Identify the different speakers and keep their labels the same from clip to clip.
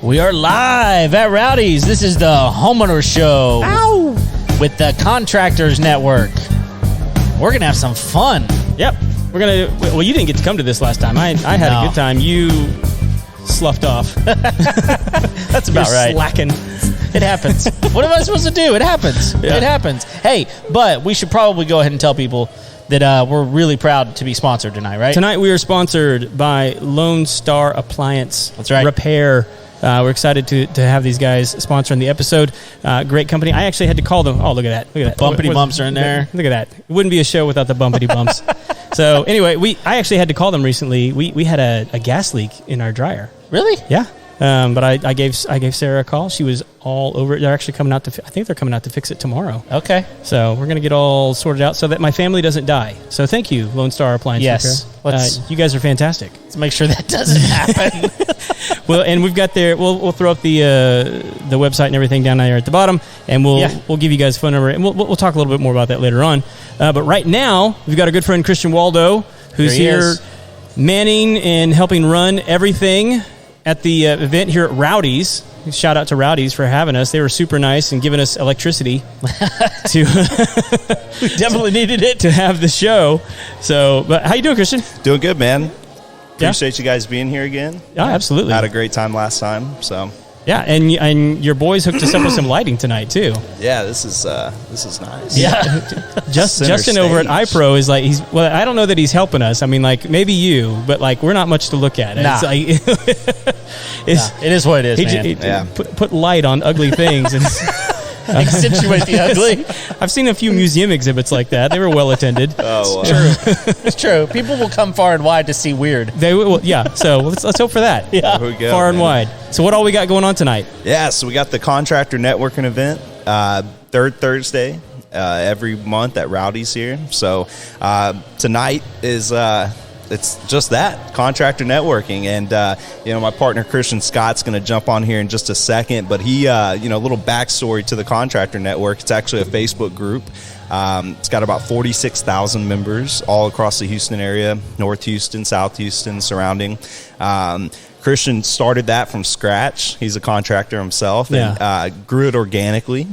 Speaker 1: We are live at Rowdy's. This is the Homeowners Show.
Speaker 2: Ow!
Speaker 1: With the Contractors Network. We're going to have some fun.
Speaker 2: Yep. We're going to... Well, you didn't get to come to this last time. I had a good time. You sloughed off.
Speaker 1: That's about right.
Speaker 2: Slacking.
Speaker 1: It happens. What am I supposed to do? It happens. Yeah. It happens. Hey, but we should probably go ahead and tell people that we're really proud to be sponsored tonight, right?
Speaker 2: Tonight we are sponsored by Lone Star Appliance Repair. We're excited to have these guys sponsoring the episode. Great company. I actually had to call them. Oh, look at that. Look at that.
Speaker 1: Bumpity bumps are in there.
Speaker 2: Look at that. It wouldn't be a show without the bumpity bumps. So anyway, I actually had to call them recently. We had a gas leak in our dryer.
Speaker 1: Really?
Speaker 2: Yeah. But I gave Sarah a call. She was all over it. They're actually coming out I think they're coming out to fix it tomorrow.
Speaker 1: Okay.
Speaker 2: So we're going to get all sorted out so that my family doesn't die. So thank you, Lone Star Appliance Repair. You guys are fantastic.
Speaker 1: Let's make sure that doesn't happen.
Speaker 2: Well, and we've got we'll throw up the website and everything down there at the bottom, and we'll give you guys a phone number, and we'll talk a little bit more about that later on. But right now, we've got our good friend Christian Waldo, who's here manning and helping run everything at the event here at Rowdy's. Shout out to Rowdy's for having us. They were super nice and giving us electricity to
Speaker 1: we definitely needed it
Speaker 2: to have the show. So, but how you doing, Christian?
Speaker 3: Doing good, man. Appreciate you guys being here again.
Speaker 2: Yeah, absolutely.
Speaker 3: Had a great time last time. So
Speaker 2: yeah, and your boys hooked us up with some lighting tonight too.
Speaker 3: Yeah, this is nice.
Speaker 2: Yeah, Justin over at iPro is like I don't know that he's helping us. I mean, like maybe you, but like we're not much to look at.
Speaker 1: Nah.
Speaker 2: It is what it is, man. Put light on ugly things and
Speaker 1: accentuate the ugly.
Speaker 2: I've seen a few museum exhibits like that. They were well attended.
Speaker 3: Oh,
Speaker 1: true. It's true. People will come far and wide to see weird.
Speaker 2: They will. Yeah. So let's hope for that.
Speaker 1: Yeah.
Speaker 3: There we go,
Speaker 2: far and wide. So what all we got going on tonight?
Speaker 3: Yeah. So we got the Contractor Networking event, third Thursday every month at Rowdy's here. So tonight is. It's just that, contractor networking. And, my partner, Christian Scott's going to jump on here in just a second. But he, a little backstory to the Contractor Network. It's actually a Facebook group. It's got about 46,000 members all across the Houston area, North Houston, South Houston, surrounding. Christian started that from scratch. He's a contractor himself and grew it organically.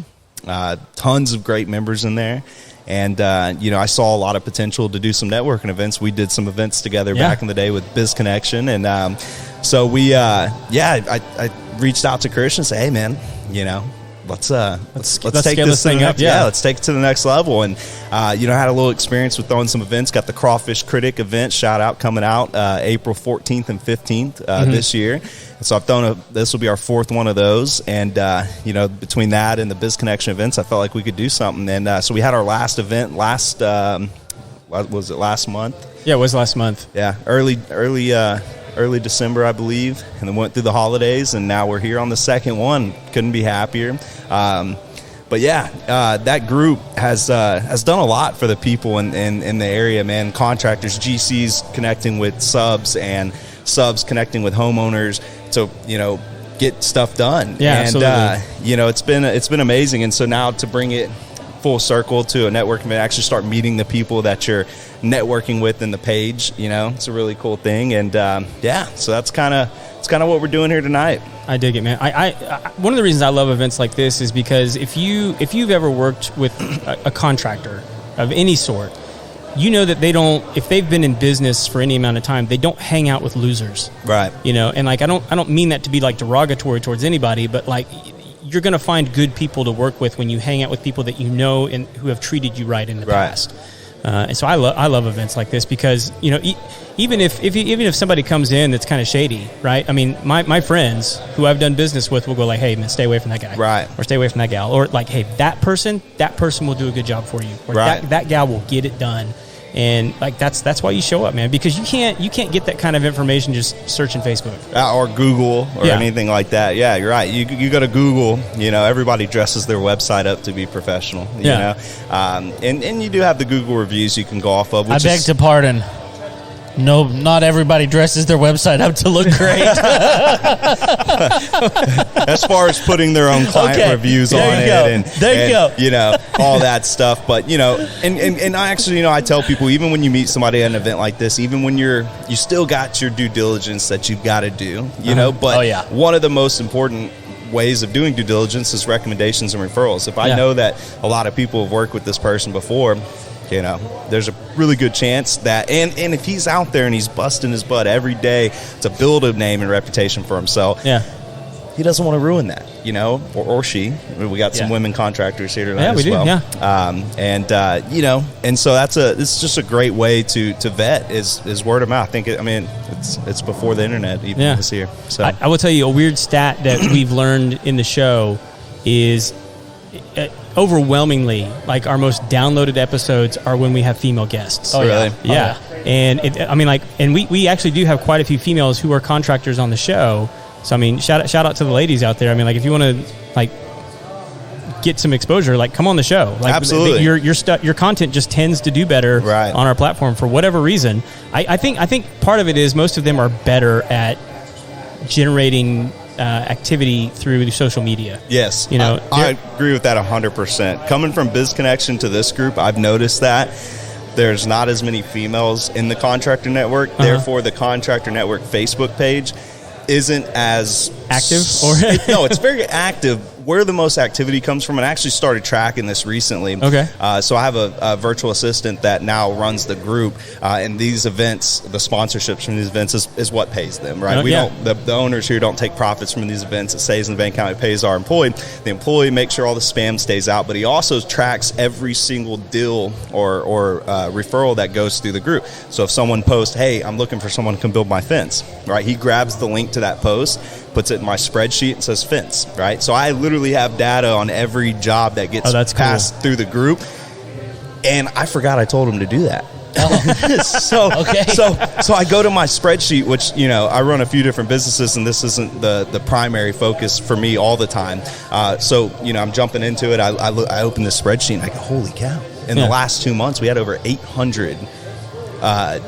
Speaker 3: Tons of great members in there. And, I saw a lot of potential to do some networking events. We did some events together back in the day with Biz Connection. And so I reached out to Christian and said, hey, man, let's take this thing up. Yeah, let's take it to the next level. And, I had a little experience with throwing some events. Got the Crawfish Critic event, shout out, coming out April 14th and 15th this year. And so I've thrown this will be our fourth one of those. And, between that and the Biz Connection events, I felt like we could do something. And so we had our last event was it last month?
Speaker 2: Yeah, it was last month.
Speaker 3: Yeah, early December, I believe, and then went through the holidays, and now we're here on the second one. Couldn't be happier. But that group has done a lot for the people in the area, man. Contractors, GCs connecting with subs, and subs connecting with homeowners to get stuff done.
Speaker 2: Yeah,
Speaker 3: and
Speaker 2: absolutely.
Speaker 3: It's been amazing. And so now to bring it full circle to a networking event, actually start meeting the people that you're networking with in the page, it's a really cool thing. And so that's kind of what we're doing here tonight.
Speaker 2: I dig it, man. I one of the reasons I love events like this is because if you've ever worked with a contractor of any sort, that if they've been in business for any amount of time, they don't hang out with losers.
Speaker 3: Right.
Speaker 2: And like I don't mean that to be like derogatory towards anybody, but like you're going to find good people to work with when you hang out with people that you know and who have treated you right in the past. And so I love events like this because even if somebody comes in that's kind of shady, right? I mean, my friends who I've done business with will go like, hey man, stay away from that guy,
Speaker 3: right? Or
Speaker 2: stay away from that gal, or like, hey, that person will do a good job for you, or that gal will get it done. And like that's why you show up, man, because you can't get that kind of information just searching Facebook
Speaker 3: or Google or anything like that. Yeah, you're right. You go to Google, everybody dresses their website up to be professional. You know, and you do have the Google reviews you can go off of.
Speaker 1: I beg to pardon. No, not everybody dresses their website up to look great.
Speaker 3: As far as putting their own client reviews on it, and all that stuff. But and I actually, I tell people, even when you meet somebody at an event like this, even when you still got your due diligence that you've got to do, but one of the most important ways of doing due diligence is recommendations and referrals. If I know that a lot of people have worked with this person before, there's a really good chance that, and if he's out there and he's busting his butt every day to build a name and reputation for himself, he doesn't want to ruin that, or she. We got some women contractors here tonight as well. And so it's just a great way to vet is word of mouth. I think it's before the internet even this year. So
Speaker 2: I will tell you a weird stat that we've learned in the show is overwhelmingly, like, our most downloaded episodes are when we have female guests.
Speaker 3: Oh, really?
Speaker 2: Yeah. And and we actually do have quite a few females who are contractors on the show. So, shout out to the ladies out there. If you want to, get some exposure, come on the show.
Speaker 3: Absolutely.
Speaker 2: Your content just tends to do better on our platform for whatever reason. I think part of it is most of them are better at generating activity through social media.
Speaker 3: Yes, I agree with that 100%. Coming from Biz Connection to this group, I've noticed that there's not as many females in the Contractor Network. Therefore, the Contractor Network Facebook page isn't as
Speaker 2: active.
Speaker 3: No, it's very active. Where the most activity comes from, and I actually started tracking this recently.
Speaker 2: Okay.
Speaker 3: So I have a virtual assistant that now runs the group, and these events, the sponsorships from these events is what pays them, right? The owners here don't take profits from these events. It stays in the bank account. It pays our employee. The employee makes sure all the spam stays out, but he also tracks every single deal or referral that goes through the group. So if someone posts, "Hey, I'm looking for someone who can build my fence," right? He grabs the link to that post, puts it in my spreadsheet, and says fence, right? So I literally have data on every job that gets passed through the group, and I forgot I told him to do that. So I go to my spreadsheet, which I run a few different businesses, and this isn't the primary focus for me all the time. So I'm jumping into it. I open this spreadsheet and I go, holy cow! In the last 2 months, we had over 800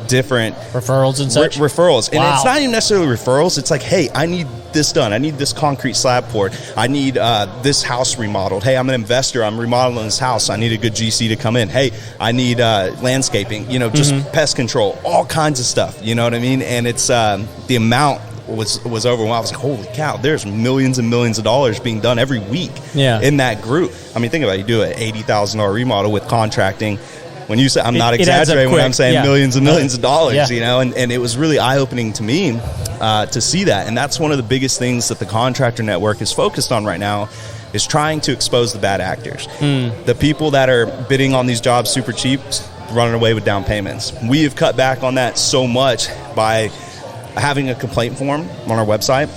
Speaker 3: different
Speaker 1: referrals and such.
Speaker 3: Referrals, and it's not even necessarily referrals. It's like, hey, I need this done. I need this concrete slab poured. I need this house remodeled. Hey, I'm an investor. I'm remodeling this house. I need a good GC to come in. Hey, I need landscaping. Just pest control. All kinds of stuff. You know what I mean? And it's the amount was overwhelming. I was like, holy cow! There's millions and millions of dollars being done every week. In that group. Think about it. You do an $80,000 remodel with contracting. When you say, I'm not exaggerating when I'm saying millions and millions of dollars, and it was really eye-opening to me to see that. And that's one of the biggest things that the Contractor Network is focused on right now, is trying to expose the bad actors. The people that are bidding on these jobs super cheap, running away with down payments. We have cut back on that so much by having a complaint form on our website.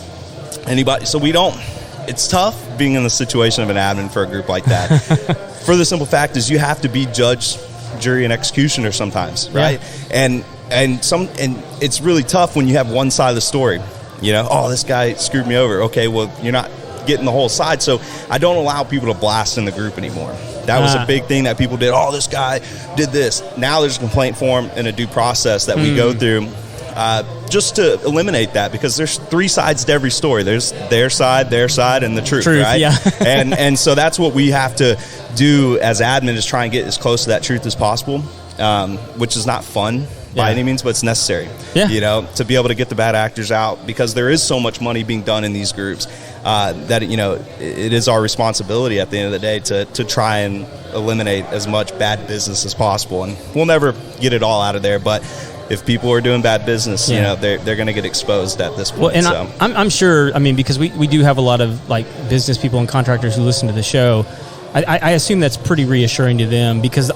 Speaker 3: It's tough being in the situation of an admin for a group like that. For the simple fact is you have to be judge, jury, and executioner sometimes, right? And it's really tough when you have one side of the story. This guy screwed me over. Okay, well, you're not getting the whole side. So I don't allow people to blast in the group anymore. That was a big thing that people did. Oh, this guy did this. Now there's a complaint form and a due process that we go through just to eliminate that, because there's three sides to every story. There's their side, and the truth, right? Yeah. and so that's what we have to do as admin, is try and get as close to that truth as possible, which is not fun by any means, but it's necessary, to be able to get the bad actors out, because there is so much money being done in these groups that, it is our responsibility at the end of the day to try and eliminate as much bad business as possible. And we'll never get it all out of there, but if people are doing bad business, they're going to get exposed at this point.
Speaker 2: Well, and I'm sure, because we do have a lot of business people and contractors who listen to the show. I assume that's pretty reassuring to them, because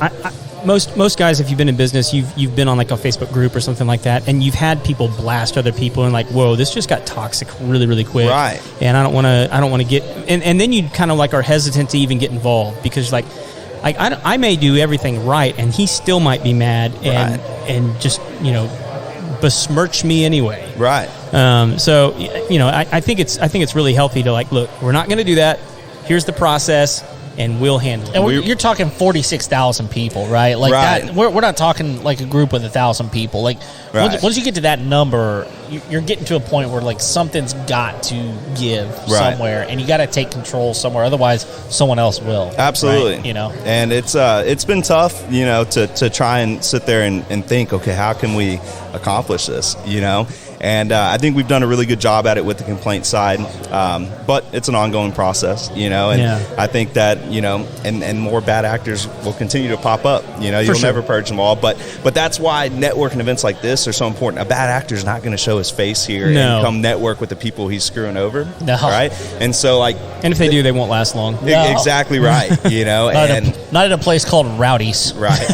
Speaker 2: most guys, if you've been in business, you've been on a Facebook group or something like that, and you've had people blast other people and whoa, this just got toxic really, really quick.
Speaker 3: Right.
Speaker 2: And I don't want to get, and then you kind of are hesitant to even get involved, because I may do everything right, and he still might be mad and just besmirch me anyway.
Speaker 3: Right.
Speaker 2: So I think it's really healthy to look, we're not going to do that. Here's the process. and we'll handle it.
Speaker 1: And you're talking 46,000 people, right? Like
Speaker 3: Right.
Speaker 1: that. We're not talking like a group with 1,000 people. Like
Speaker 3: Right.
Speaker 1: once you get to that number, you're getting to a point where like something's got to give
Speaker 3: Right.
Speaker 1: somewhere, and you got to take control somewhere. Otherwise, someone else will.
Speaker 3: Absolutely.
Speaker 1: right? You know,
Speaker 3: and it's been tough, you know, to try and sit there and think, okay, how can we accomplish this, you know? And I think we've done a really good job at it with the complaint side, but it's an ongoing process, you know. And I think that, you know, and more bad actors will continue to pop up. You know, you'll never purge them all, but that's why networking events like this are so important. A bad actor is not going to show his face here and come network with the people he's screwing over, right? And so, like,
Speaker 2: and if they do, they won't last long.
Speaker 3: Exactly right, you know.
Speaker 1: not in a place called Rowdy's,
Speaker 3: right?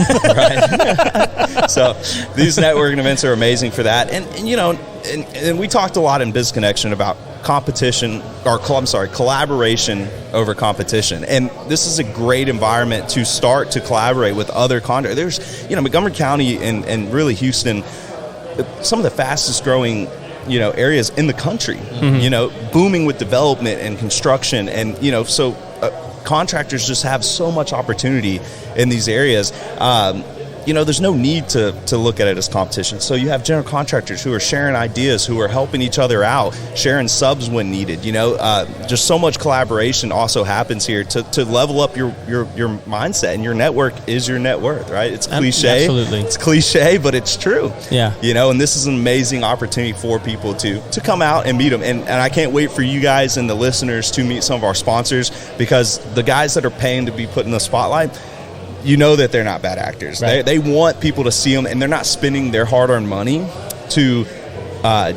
Speaker 3: So these networking events are amazing for that, and you know. And we talked a lot in Biz Connection about collaboration over competition. And this is a great environment to start to collaborate with other contractors. There's, you know, Montgomery County and really Houston, some of the fastest growing, you know, areas in the country, you know, booming with development and construction. And, you know, so contractors just have so much opportunity in these areas. You know, there's no need to look at it as competition. So you have general contractors who are sharing ideas, who are helping each other out, sharing subs when needed. You know, just so much collaboration also happens here to level up your mindset. And your network is your net worth, right? It's cliche.
Speaker 2: Absolutely.
Speaker 3: It's cliche, but it's true.
Speaker 2: Yeah.
Speaker 3: You know, and this is an amazing opportunity for people to come out and meet them. And I can't wait for you guys and the listeners to meet some of our sponsors, because the guys that are paying to be put in the spotlight, you know that they're not bad actors.
Speaker 1: Right.
Speaker 3: They want people to see them, and they're not spending their hard-earned money to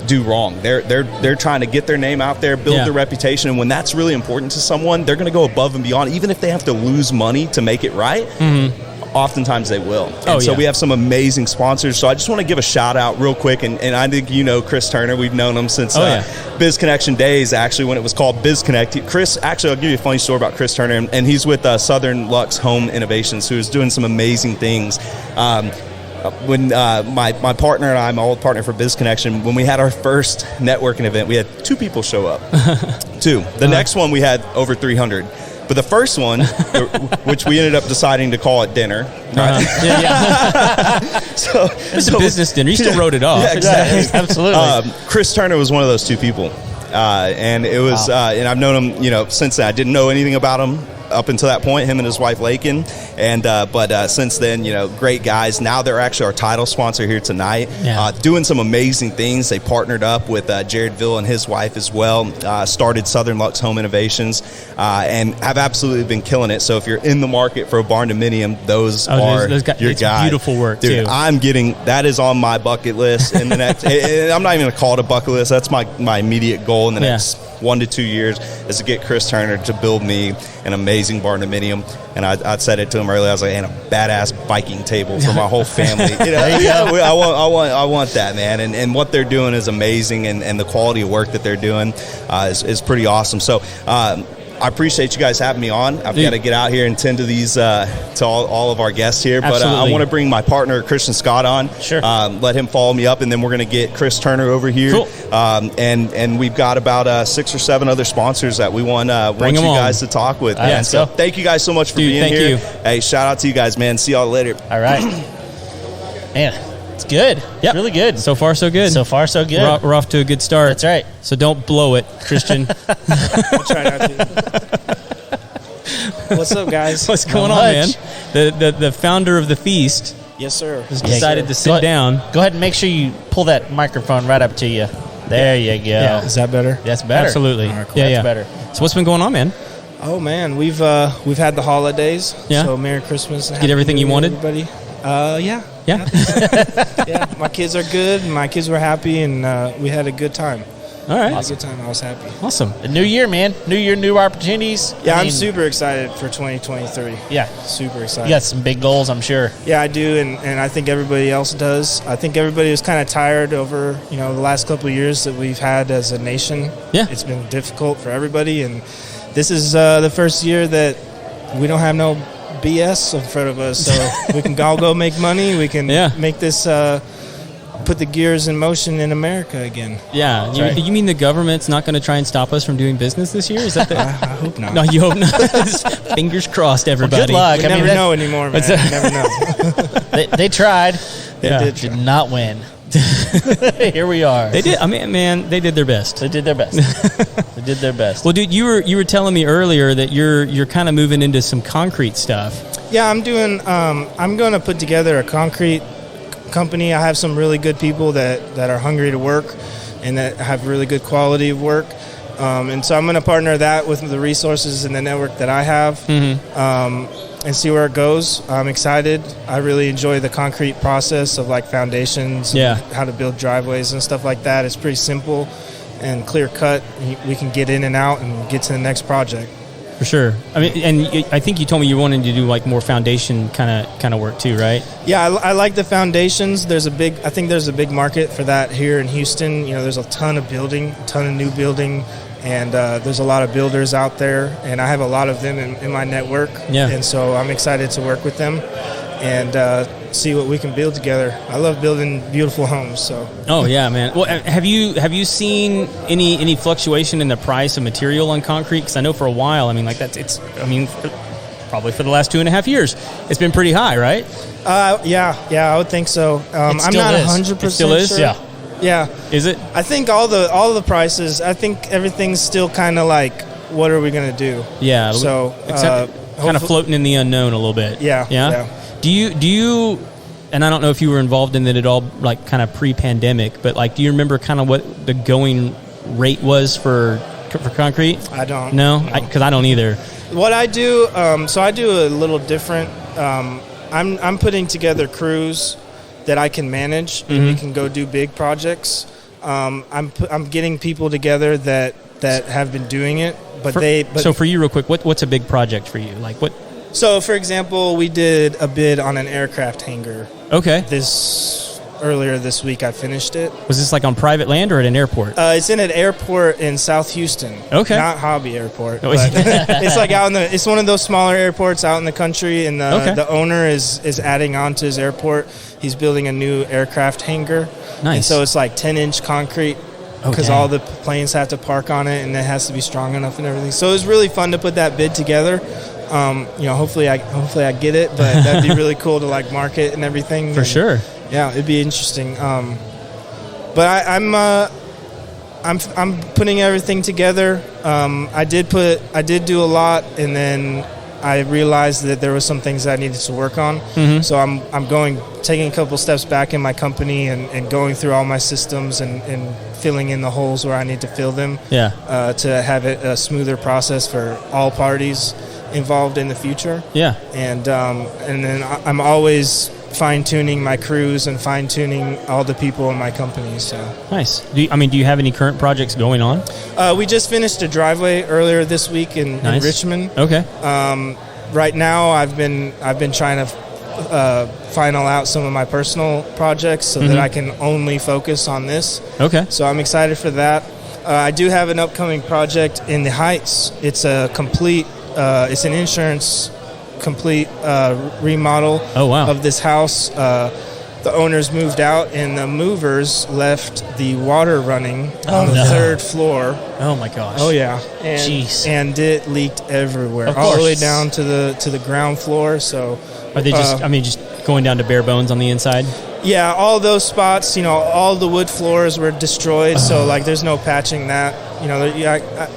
Speaker 3: do wrong. They're trying to get their name out there, build their reputation, and when that's really important to someone, they're going to go above and beyond, even if they have to lose money to make it right. Oftentimes they will. And so we have some amazing sponsors. So I just want to give a shout out real quick. And I think you know Chris Turner. We've known him since Biz Connection days, actually, when it was called Biz Connect. Chris, actually, I'll give you a funny story about Chris Turner. And he's with Southern Luxe Home Innovations, who is doing some amazing things. When my partner and I, my old partner for Biz Connection, when we had our first networking event, we had 2 people show up. 2. The next one we had over 300. But the first one, which we ended up deciding to call it dinner, right? So
Speaker 2: it's a business dinner. You still wrote it off.
Speaker 3: Yeah, exactly.
Speaker 1: Absolutely.
Speaker 3: Chris Turner was one of those 2 people, and it was, and I've known him, you know, since then. I didn't know anything about him up until that point, him and his wife Laken, and but since then, you know, great guys. Now they're actually our title sponsor here tonight, doing some amazing things. They partnered up with Jared Ville and his wife as well, started Southern Luxe Home Innovations, and have absolutely been killing it. So if you're in the market for a barn dominium, those are your guys.
Speaker 2: Beautiful work,
Speaker 3: dude.
Speaker 2: too.
Speaker 3: I'm getting that is on my bucket list in the next. I'm not even gonna call it a bucket list. That's my immediate goal in the next 1 to 2 years is to get Chris Turner to build me an amazing barn dominium. And I said it to him earlier. I was like, and a badass Viking table for my whole family. You know, I want that, man. And what they're doing is amazing, and the quality of work that they're doing is pretty awesome. So I appreciate you guys having me on. I've got to get out here and tend to these to all of our guests here. But I want to bring my partner Christian Scott on.
Speaker 1: Sure.
Speaker 3: Let him follow me up, and then we're going to get Chris Turner over here.
Speaker 2: Cool.
Speaker 3: And we've got about 6 or 7 other sponsors that we want you guys to talk with. Man. So thank you guys so much for being here. Hey, shout out to you guys, man. See y'all later.
Speaker 1: All right. Man, it's good. Yeah, really good.
Speaker 2: So far, so good.
Speaker 1: So far, so good.
Speaker 2: We're off to a good start.
Speaker 1: That's right.
Speaker 2: So don't blow it, Christian.
Speaker 4: I'll try not to. What's up, guys?
Speaker 2: What's going on, man? The founder of the feast.
Speaker 4: Yes, sir.
Speaker 2: Has decided to sit down.
Speaker 1: Go ahead and make sure you pull that microphone right up to you. There you go.
Speaker 4: Yeah. Is that better?
Speaker 1: That's better.
Speaker 2: Absolutely.
Speaker 4: All right, cool.
Speaker 1: That's better.
Speaker 2: So what's been going on, man?
Speaker 4: Oh man, we've had the holidays.
Speaker 2: Yeah.
Speaker 4: So Merry Christmas.
Speaker 2: Get everything you wanted,
Speaker 4: everybody. Yeah.
Speaker 2: Yeah.
Speaker 4: Yeah. My kids are good. My kids were happy, and we had a good time.
Speaker 2: All right.
Speaker 4: Awesome. A good time. I was happy.
Speaker 2: Awesome.
Speaker 1: The new year, man. New year, new opportunities.
Speaker 4: Yeah, I'm super excited for 2023.
Speaker 1: Yeah.
Speaker 4: Super excited.
Speaker 1: You got some big goals, I'm sure.
Speaker 4: Yeah, I do, and I think everybody else does. I think everybody was kind of tired over, the last couple of years that we've had as a nation.
Speaker 2: Yeah.
Speaker 4: It's been difficult for everybody, and this is the first year that we don't have no BS in front of us, so we can all go make money. We can make this put the gears in motion in America again.
Speaker 2: Yeah. You mean the government's not going to try and stop us from doing business this year? Is that
Speaker 4: I hope not.
Speaker 2: No, you hope not. Fingers crossed, everybody.
Speaker 1: Well, good luck.
Speaker 4: We never know anymore, man. You never know.
Speaker 1: They tried.
Speaker 2: Yeah.
Speaker 1: They did not win. Here we are.
Speaker 2: They did. I mean, man, they did their best.
Speaker 1: They did their best. They did their best.
Speaker 2: Well, dude, you were telling me earlier that you're kind of moving into some concrete stuff.
Speaker 4: Yeah, I'm doing. I'm going to put together a concrete company. I have some really good people that are hungry to work, and that have really good quality of work. And so I'm going to partner that with the resources and the network that I have. Mm-hmm. And see where it goes. I'm excited. I really enjoy the concrete process of like foundations, and how to build driveways and stuff like that. It's pretty simple and clear cut. We can get in and out and get to the next project.
Speaker 2: For sure. I mean, and I think you told me you wanted to do like more foundation kind of work too, right?
Speaker 4: Yeah, I like the foundations. I think there's a big market for that here in Houston. You know, there's a ton of new building. And there's a lot of builders out there, and I have a lot of them in my network. Yeah. And so I'm excited to work with them and see what we can build together. I love building beautiful homes. So. Oh
Speaker 2: yeah, man. Well, have you seen any fluctuation in the price of material on concrete? Because I know for a while, I mean, like probably for the last 2.5 years, it's been pretty high, right?
Speaker 4: Yeah, I would think so. I'm not 100%
Speaker 2: It still is.
Speaker 4: sure.
Speaker 2: Yeah.
Speaker 4: Yeah.
Speaker 2: Is it?
Speaker 4: I think all the prices, I think everything's still kind of like, what are we going to do?
Speaker 2: Yeah.
Speaker 4: So
Speaker 2: kind of floating in the unknown a little bit.
Speaker 4: Yeah.
Speaker 2: Yeah. Do you and I don't know if you were involved in it at all, like kind of pre-pandemic, but like, do you remember kind of what the going rate was for concrete?
Speaker 4: I don't.
Speaker 2: No? Because I don't either.
Speaker 4: What I do, so I do a little different. I'm putting together crews that I can manage, and we can go do big projects. I'm getting people together that have been doing it, so
Speaker 2: for you, real quick, what's a big project for you? Like what?
Speaker 4: So, for example, we did a bid on an aircraft hangar.
Speaker 2: Okay.
Speaker 4: Earlier this week, I finished it.
Speaker 2: Was this like on private land or at an airport?
Speaker 4: It's in an airport in South Houston.
Speaker 2: Okay.
Speaker 4: Not Hobby Airport. But it's like it's one of those smaller airports out in the country, and the owner is adding on to his airport. He's building a new aircraft hangar.
Speaker 2: Nice.
Speaker 4: And so it's like 10-inch concrete because all the planes have to park on it, and it has to be strong enough and everything. So it was really fun to put that bid together. Hopefully I get it, but that'd be really cool to like market and everything.
Speaker 2: For sure.
Speaker 4: Yeah, it'd be interesting. But I'm putting everything together. I did do a lot, and then I realized that there were some things that I needed to work on. Mm-hmm. So I'm taking a couple steps back in my company and going through all my systems and filling in the holes where I need to fill them. Yeah. To have it a smoother process for all parties involved in the future.
Speaker 2: Yeah.
Speaker 4: And then I'm always fine-tuning my crews and fine-tuning all the people in my company. So
Speaker 2: nice. Do you have any current projects going on?
Speaker 4: We just finished a driveway earlier this week in Richmond.
Speaker 2: Okay.
Speaker 4: Right now, I've been trying to final out some of my personal projects so that I can only focus on this.
Speaker 2: Okay.
Speaker 4: So I'm excited for that. I do have an upcoming project in the Heights. It's a complete. It's an insurance complete remodel of this house. The owners moved out, and the movers left the water running on the third floor.
Speaker 2: Oh my gosh!
Speaker 4: Oh yeah, and it leaked everywhere, all the way down to the ground floor. So
Speaker 2: are they just going down to bare bones on the inside?
Speaker 4: Yeah, all those spots. All the wood floors were destroyed. So like, there's no patching that.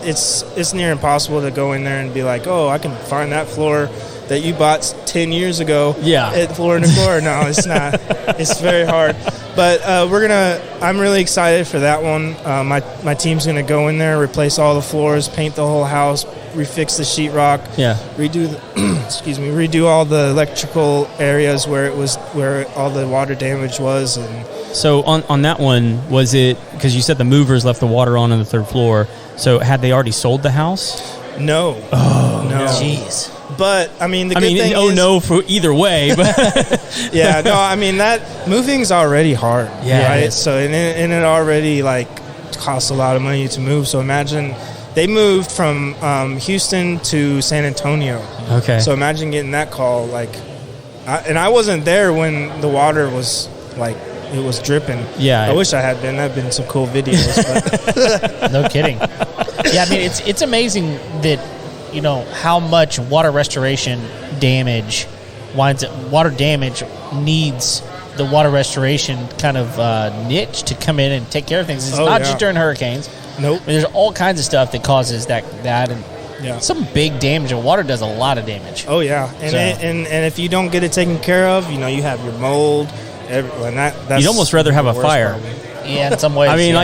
Speaker 4: It's near impossible to go in there and be like, oh, I can find that floor that you bought 10 years ago at Floor & Decor. No, it's not. It's very hard. But I'm really excited for that one. My team's going to go in there, replace all the floors, paint the whole house, refix the sheetrock, redo all the electrical areas where all the water damage was. And
Speaker 2: so on that one, was it, because you said the movers left the water on the third floor, so had they already sold the house?
Speaker 4: No.
Speaker 2: Oh,
Speaker 4: no.
Speaker 1: Jeez.
Speaker 4: But the good thing is,
Speaker 2: no for either way. But
Speaker 4: yeah, no, that moving's already hard.
Speaker 2: Yeah,
Speaker 4: right. So and it already costs a lot of money to move. So imagine they moved from Houston to San Antonio.
Speaker 2: Okay.
Speaker 4: So imagine getting that call. And I wasn't there when the water was it was dripping.
Speaker 2: Yeah.
Speaker 4: I wish I had been. That'd been some cool videos. But
Speaker 1: No kidding. Yeah, I mean, it's amazing that, how much water restoration damage water damage needs the water restoration kind of niche to come in and take care of things. It's not just during hurricanes.
Speaker 4: Nope.
Speaker 1: I mean, there's all kinds of stuff that causes that and some big damage. And water does a lot of damage.
Speaker 4: Oh yeah, and if you don't get it taken care of, you have your mold. And that's
Speaker 2: you'd almost rather have a fire.
Speaker 4: Problem.
Speaker 1: Yeah, in some ways.
Speaker 2: I mean,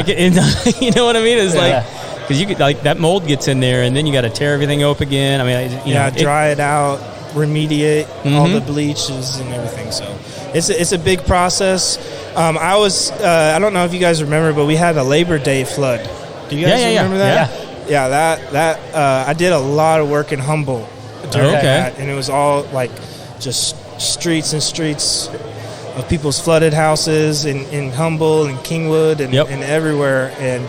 Speaker 2: you know what I mean? It's
Speaker 1: Yeah.
Speaker 2: because you could that mold gets in there, and then you got to tear everything up again. I mean,
Speaker 4: dry it out, remediate all the bleaches and everything. So it's a big process. I don't know if you guys remember, but we had a Labor Day flood. Do you guys remember that? Yeah, that I did a lot of work in Humboldt during that, and it was all like just streets and streets of people's flooded houses in Humboldt and Kingwood and everywhere, and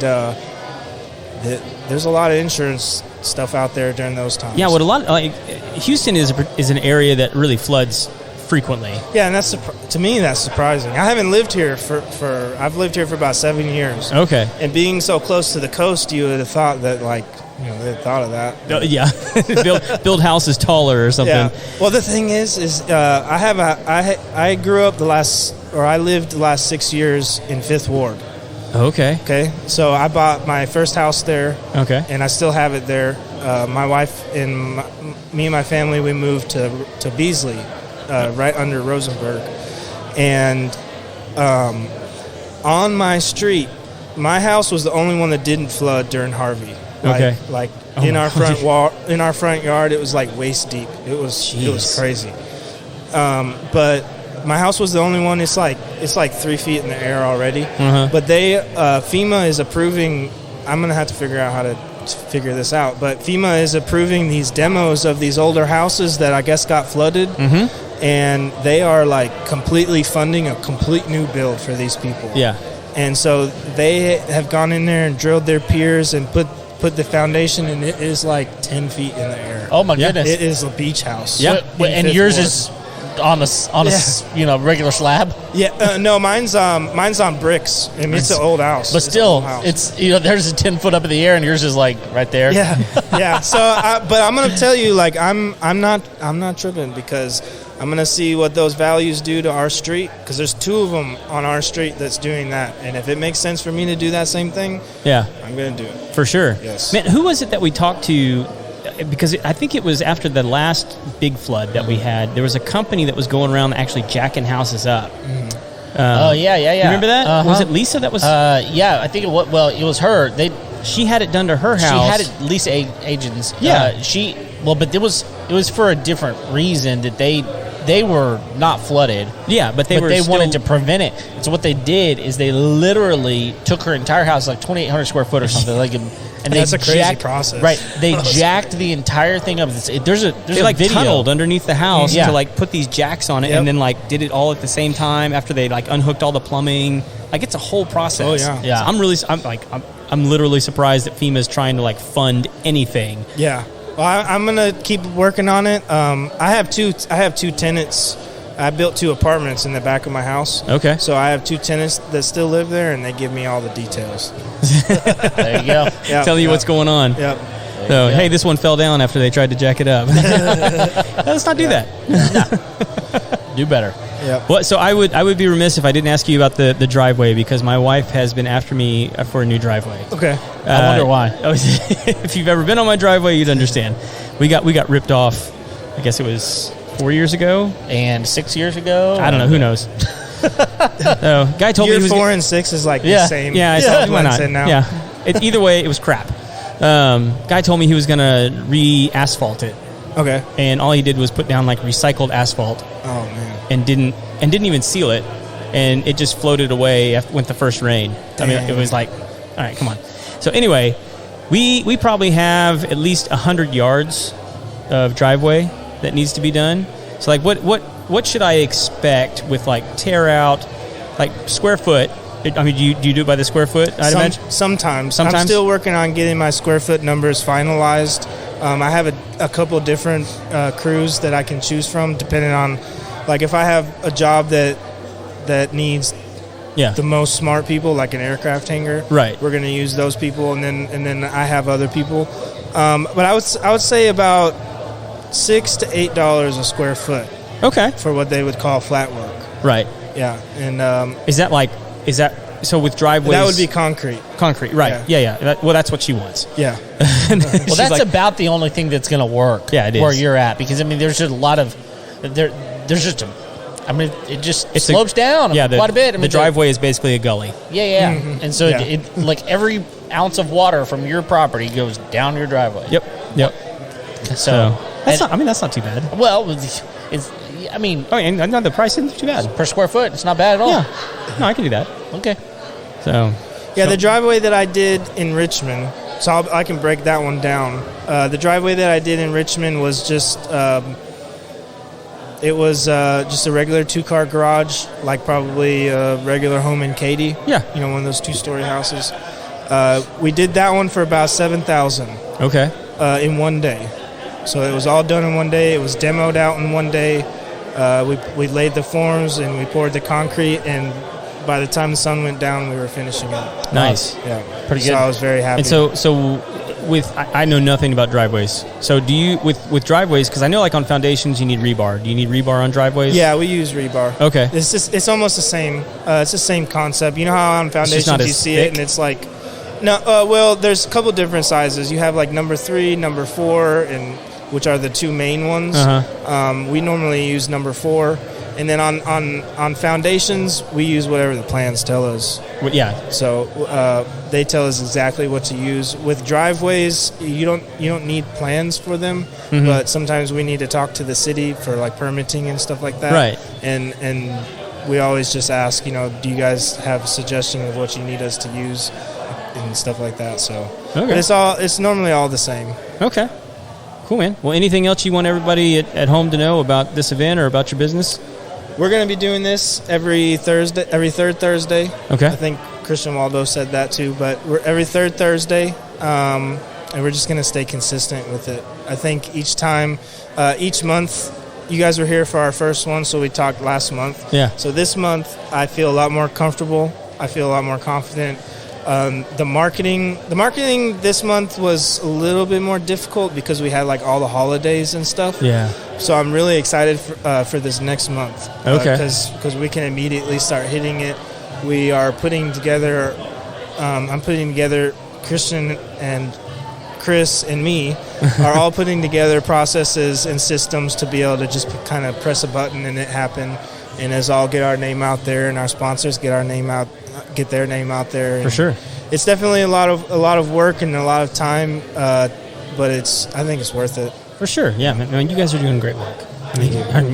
Speaker 4: there's a lot of insurance stuff out there during those times.
Speaker 2: Yeah, Houston is an area that really floods frequently.
Speaker 4: Yeah, and to me that's surprising. I haven't lived here I've lived here for about 7 years.
Speaker 2: Okay.
Speaker 4: And being so close to the coast, you would have thought that they thought of that.
Speaker 2: Yeah, build houses taller or something.
Speaker 4: Yeah. Well, the thing is I grew up I lived the last 6 years in 5th Ward.
Speaker 2: Okay.
Speaker 4: Okay. So I bought my first house there. Okay. And I still have it there. My wife and me and my family, we moved to Beasley, right under Rosenberg, and on my street, my house was the only one that didn't flood during Harvey. In our front yard, it was like waist deep. It was crazy. But my house was the only one. It's like 3 feet in the air already. But FEMA is approving. I'm gonna have to figure out how to figure this out. But FEMA is approving these demos of these older houses that I guess got flooded, and they are like completely funding a complete new build for these people.
Speaker 2: Yeah.
Speaker 4: And so they have gone in there and drilled their piers and put the foundation, and it is like 10 feet in the air.
Speaker 1: Oh my goodness!
Speaker 4: It is a beach house.
Speaker 1: Yeah, and yours is on a regular slab.
Speaker 4: Yeah, no, mine's on bricks. I mean, it's an old house,
Speaker 1: but still, it's there's a 10 foot up in the air, and yours is like right there.
Speaker 4: Yeah, yeah. So, but I'm gonna tell you, like, I'm not tripping, because I'm gonna see what those values do to our street, because there's 2 of them on our street that's doing that, and if it makes sense for me to do that same thing, I'm gonna do it
Speaker 2: for sure.
Speaker 4: Yes,
Speaker 2: man. Who was it that we talked to? Because I think it was after the last big flood that we had. There was a company that was going around actually jacking houses up.
Speaker 1: Yeah. You
Speaker 2: remember that? Was it Lisa that was?
Speaker 1: Yeah, I think it was her.
Speaker 2: She had it done to her house.
Speaker 1: She had it, Lisa agents.
Speaker 2: Yeah.
Speaker 1: But it was for a different reason, that they were not flooded.
Speaker 2: Yeah, but they
Speaker 1: wanted to prevent it. So what they did is they literally took her entire house, like 2,800 square foot or something, and
Speaker 4: that's a crazy process.
Speaker 1: Right. They jacked the entire thing up. There's a video.
Speaker 2: Tunneled underneath the house to like put these jacks on it, and then like did it all at the same time after they like unhooked all the plumbing. Like, it's a whole process.
Speaker 4: Oh yeah.
Speaker 1: Yeah.
Speaker 2: So I'm literally surprised that FEMA is trying to like fund anything.
Speaker 4: Yeah. Well, I'm gonna keep working on it. I have two tenants. I built 2 apartments in the back of my house.
Speaker 2: Okay.
Speaker 4: So I have 2 tenants that still live there, and they give me all the details.
Speaker 1: There you go.
Speaker 2: Tell you what's going on.
Speaker 4: Yep.
Speaker 2: So, hey, this one fell down after they tried to jack it up. Let's not do that.
Speaker 1: Do better.
Speaker 4: Yep.
Speaker 2: Well, so I would be remiss if I didn't ask you about the driveway, because my wife has been after me for a new driveway.
Speaker 4: Okay.
Speaker 1: I wonder why.
Speaker 2: If you've ever been on my driveway, you'd understand. We got ripped off. I guess it was 4 years ago
Speaker 1: and 6 years ago.
Speaker 2: I don't know. Who knows? Guy told me
Speaker 4: Year 4 and 6 is like the same.
Speaker 2: Yeah. Why not?
Speaker 4: Now.
Speaker 2: Yeah. Either way, it was crap. Guy told me he was gonna re-asphalt it.
Speaker 4: Okay.
Speaker 2: And all he did was put down like recycled asphalt.
Speaker 4: Oh man.
Speaker 2: And didn't even seal it, and it just floated away with the first rain.
Speaker 4: Damn.
Speaker 2: I mean, it was like, all right, come on. So anyway, we probably have at least 100 yards of driveway that needs to be done. So like, what should I expect with like tear out, like square foot? I mean, do you do it by the square foot? I'd imagine.
Speaker 4: Sometimes. I'm still working on getting my square foot numbers finalized. I have a couple different crews that I can choose from, depending on, like, if I have a job that needs the most smart people, like an aircraft hangar.
Speaker 2: Right.
Speaker 4: We're going to use those people, and then I have other people. But I would say about $6 to $8 a square foot.
Speaker 2: Okay.
Speaker 4: For what they would call flat work.
Speaker 2: Right.
Speaker 4: Yeah, and
Speaker 2: is that so with driveways?
Speaker 4: That would be concrete.
Speaker 2: Concrete, right? Yeah. Well, that's what she wants.
Speaker 4: Yeah.
Speaker 1: Well, that's about the only thing that's going to work.
Speaker 2: Yeah, it is.
Speaker 1: Where you're at, because I mean, there's just a lot of there's just it slopes down quite a bit. I mean,
Speaker 2: the driveway is basically a gully.
Speaker 1: Yeah.
Speaker 4: Mm-hmm.
Speaker 1: And so it like every ounce of water from your property goes down your driveway.
Speaker 2: Yep.
Speaker 1: So
Speaker 2: that's not too bad.
Speaker 1: Well, and
Speaker 2: the price isn't too bad
Speaker 1: per square foot. It's not bad at all.
Speaker 2: Yeah. No, I can do that.
Speaker 1: Okay.
Speaker 2: So.
Speaker 4: Yeah, the driveway that I did in Richmond, so I can break that one down. The driveway that I did in Richmond was just it was just a regular 2-car garage, like probably a regular home in Katy.
Speaker 2: Yeah.
Speaker 4: You know, one of those 2-story houses. We did that one for about $7,000.
Speaker 2: Okay.
Speaker 4: In one day. So it was all done in one day. It was demoed out in one day. We laid the forms and we poured the concrete, and by the time the sun went down, we were finishing it.
Speaker 2: Nice.
Speaker 4: Yeah.
Speaker 1: Pretty good.
Speaker 4: So I was very happy.
Speaker 2: And so I know nothing about driveways. So do you, with driveways, because I know like on foundations you need rebar. Do you need rebar on driveways?
Speaker 4: Yeah, we use rebar.
Speaker 2: Okay.
Speaker 4: It's almost the same. It's the same concept. You know how on foundations you see it and it's like, no, well, there's a couple different sizes. You have like number 3, number 4, and which are the 2 main ones.
Speaker 2: Uh-huh.
Speaker 4: We normally use number 4. And then on foundations, we use whatever the plans tell us.
Speaker 2: Well, yeah.
Speaker 4: So they tell us exactly what to use. With driveways, you don't need plans for them, but sometimes we need to talk to the city for like permitting and stuff like that.
Speaker 2: Right.
Speaker 4: And we always just ask, do you guys have a suggestion of what you need us to use and stuff like that. So
Speaker 2: okay.
Speaker 4: But it's normally all the same.
Speaker 2: Okay. Cool, man. Well, anything else you want everybody at home to know about this event or about your business?
Speaker 4: We're going to be doing this every third Thursday.
Speaker 2: Okay.
Speaker 4: I think Christian Waldo said that too, but we're every third Thursday, and we're just going to stay consistent with it. I think each month, you guys were here for our first one, so we talked last month.
Speaker 2: Yeah.
Speaker 4: So this month, I feel a lot more comfortable. I feel a lot more confident. The marketing this month was a little bit more difficult because we had like all the holidays and stuff.
Speaker 2: Yeah. So
Speaker 4: I'm really excited for this next month.
Speaker 2: Okay.
Speaker 4: Because we can immediately start hitting it. We are putting together. I'm putting together. Christian and Chris and me are all putting together processes and systems to be able to just kind of press a button and it happen, and as all get our name out there and our sponsors get their name out there.
Speaker 2: For sure.
Speaker 4: It's definitely a lot of work and a lot of time, but I think it's worth it.
Speaker 2: For sure. Yeah, man, you guys are doing great work.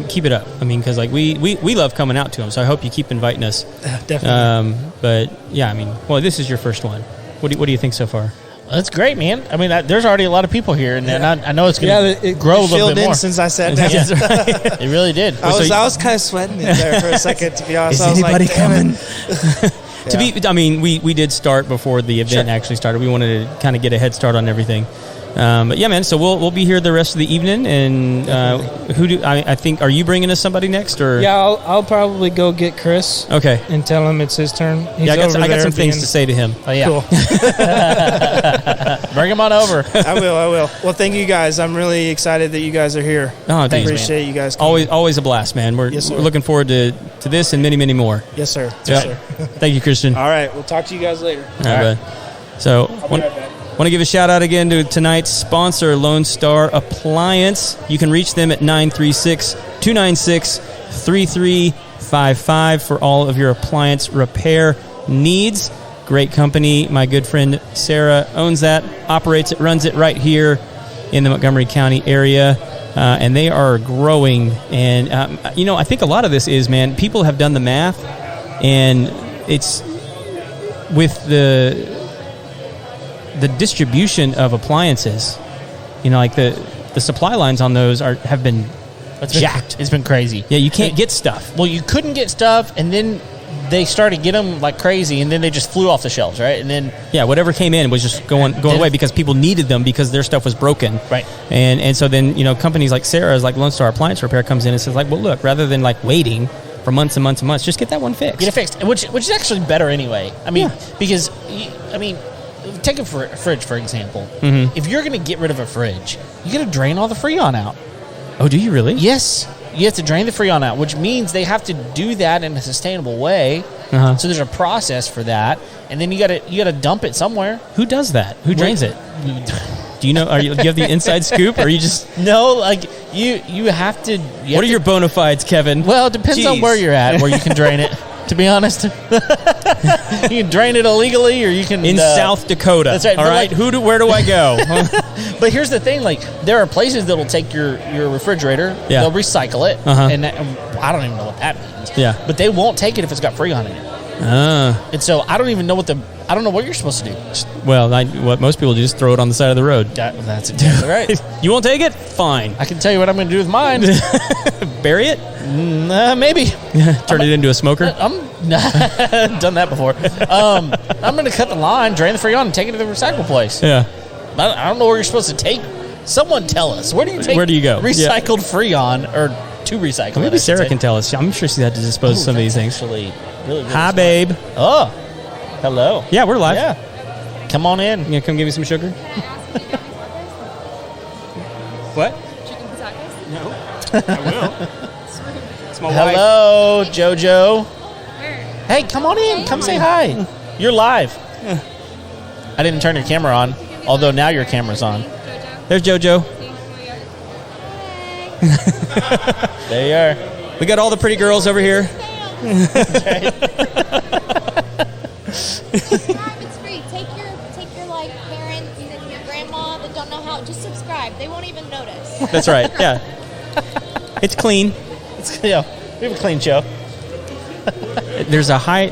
Speaker 2: Keep it up. Because like we love coming out to them, so I hope you keep inviting us.
Speaker 4: Definitely.
Speaker 2: But yeah, this is your first one. What do you think so far?
Speaker 1: Well, that's great, man. There's already a lot of people here, and I know it's going to grow a little bit more.
Speaker 4: Since I sat down.
Speaker 1: It really did.
Speaker 4: I was kind of sweating it there for a second, to be honest.
Speaker 2: Is
Speaker 4: I was
Speaker 2: anybody
Speaker 4: like,
Speaker 2: coming? We did start before the event actually started. We wanted to kind of get a head start on everything. But yeah, man. So we'll be here the rest of the evening, and I think, are you bringing us somebody next, or?
Speaker 4: Yeah, I'll probably go get Chris.
Speaker 2: Okay.
Speaker 4: And tell him it's his turn.
Speaker 2: I got some things to say to him.
Speaker 1: Oh yeah.
Speaker 4: Cool.
Speaker 1: Bring him on over.
Speaker 4: I will. Well, thank you guys. I'm really excited that you guys are here.
Speaker 2: Oh,
Speaker 4: I appreciate you guys coming.
Speaker 2: Always a blast, man. We're
Speaker 4: Yes, sir.
Speaker 2: looking forward to this and many, many more.
Speaker 4: Yes, sir.
Speaker 2: Yeah.
Speaker 4: Yes, sir.
Speaker 2: Thank you, Christian.
Speaker 4: All right. We'll talk to you guys later.
Speaker 2: All right. So,
Speaker 4: I'll be right back.
Speaker 2: want to give a shout out again to tonight's sponsor, Lone Star Appliance. You can reach them at 936-296-3355 for all of your appliance repair needs. Great company. My good friend Sarah owns that, operates it, runs it right here in the Montgomery County area. And they are growing. And, I think a lot of this is, man, people have done the math, and it's with the distribution of appliances, like the supply lines on those have been jacked.
Speaker 1: It's been crazy.
Speaker 2: Yeah, you can't get stuff.
Speaker 1: Well, you couldn't get stuff, and then they started getting them like crazy, and then they just flew off the shelves, right? And then
Speaker 2: whatever came in was just going away because people needed them because their stuff was broken,
Speaker 1: right?
Speaker 2: And so then companies like Sarah's, like Lone Star Appliance Repair, comes in and says like, well, look, rather than like waiting, for months and months and months. Just get that one fixed.
Speaker 1: Get it fixed, which is actually better anyway. I mean, because take a fridge for example. Mm-hmm. If you're going to get rid of a fridge, you got to drain all the Freon out.
Speaker 2: Oh, do you really?
Speaker 1: Yes, you have to drain the Freon out, which means they have to do that in a sustainable way. Uh-huh. So there's a process for that, and then you got to dump it somewhere.
Speaker 2: Who does that? Who drains it? Do you know? Do you have the inside scoop, or are you just
Speaker 1: no? Like you have to.
Speaker 2: What are your bona fides, Kevin?
Speaker 1: Well, it depends on where you're at, where you can drain it. To be honest, you can drain it illegally, or you can
Speaker 2: in South Dakota.
Speaker 1: That's right.
Speaker 2: All right, where do I go?
Speaker 1: But here's the thing: like there are places that'll take your refrigerator, they'll recycle it, and I don't even know what that means. Yeah, but they won't take it if it's got Freon in it. And so I don't even know I don't know what you're supposed to do.
Speaker 2: Well, what most people do is throw it on the side of the road.
Speaker 1: That's exactly right.
Speaker 2: You won't take it? Fine.
Speaker 1: I can tell you what I'm going to do with mine.
Speaker 2: Bury it?
Speaker 1: Maybe.
Speaker 2: Turn it into a smoker?
Speaker 1: I've done that before. I'm going to cut the line, drain the Freon, and take it to the recycle place.
Speaker 2: Yeah.
Speaker 1: I don't know where you're supposed to take. Someone tell us. Where do you go? Recycled Freon or to recycle?
Speaker 2: Maybe Sarah can tell us. I'm sure she had to dispose of some of these things.
Speaker 1: Actually, really
Speaker 2: hi,
Speaker 1: smart.
Speaker 2: babe.
Speaker 1: Oh, hello.
Speaker 2: Yeah, we're live.
Speaker 1: Yeah. Come on in.
Speaker 2: You gonna come give me some sugar? What?
Speaker 5: Chicken tacos?
Speaker 2: No. I will. It's my wife.
Speaker 1: Hello, JoJo.
Speaker 5: Where?
Speaker 1: Hey, come on in. Come say hi. You're live. I didn't turn your camera on, although now your camera's on.
Speaker 5: JoJo?
Speaker 2: There's JoJo.
Speaker 5: Hey.
Speaker 1: There you are.
Speaker 2: We got all the pretty girls over here.
Speaker 5: Subscribe, it's free. Take your like parents and your grandma that don't know how. Just subscribe. They won't even notice.
Speaker 2: That's right. Yeah. It's clean.
Speaker 1: We have a clean show.
Speaker 2: There's a higher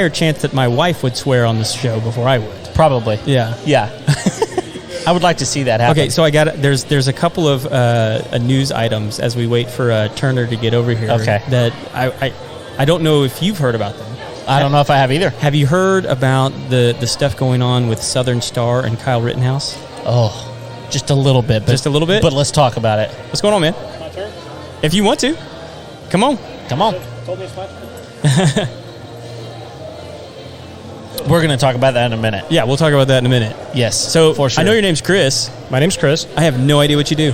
Speaker 2: chance that my wife would swear on this show before I would.
Speaker 1: Probably.
Speaker 2: Yeah.
Speaker 1: Yeah. I would like to see that happen.
Speaker 2: Okay, so there's a couple of news items as we wait for Turner to get over here.
Speaker 1: Okay.
Speaker 2: That I don't know if you've heard about them.
Speaker 1: I don't know if I have either.
Speaker 2: Have you heard about the stuff going on with Southern Star and Kyle Rittenhouse?
Speaker 1: Oh, just a little bit.
Speaker 2: Just a little bit?
Speaker 1: But let's talk about it.
Speaker 2: What's going on, man?
Speaker 6: My turn?
Speaker 2: If you want to. Come on.
Speaker 1: Come on.
Speaker 6: Told me it's my turn.
Speaker 1: We're going to talk about that in a minute.
Speaker 2: Yeah, we'll talk about that in a minute.
Speaker 1: Yes.
Speaker 2: So,
Speaker 1: for sure.
Speaker 2: I know your name's Chris.
Speaker 6: My name's Chris.
Speaker 2: I have no idea what you do.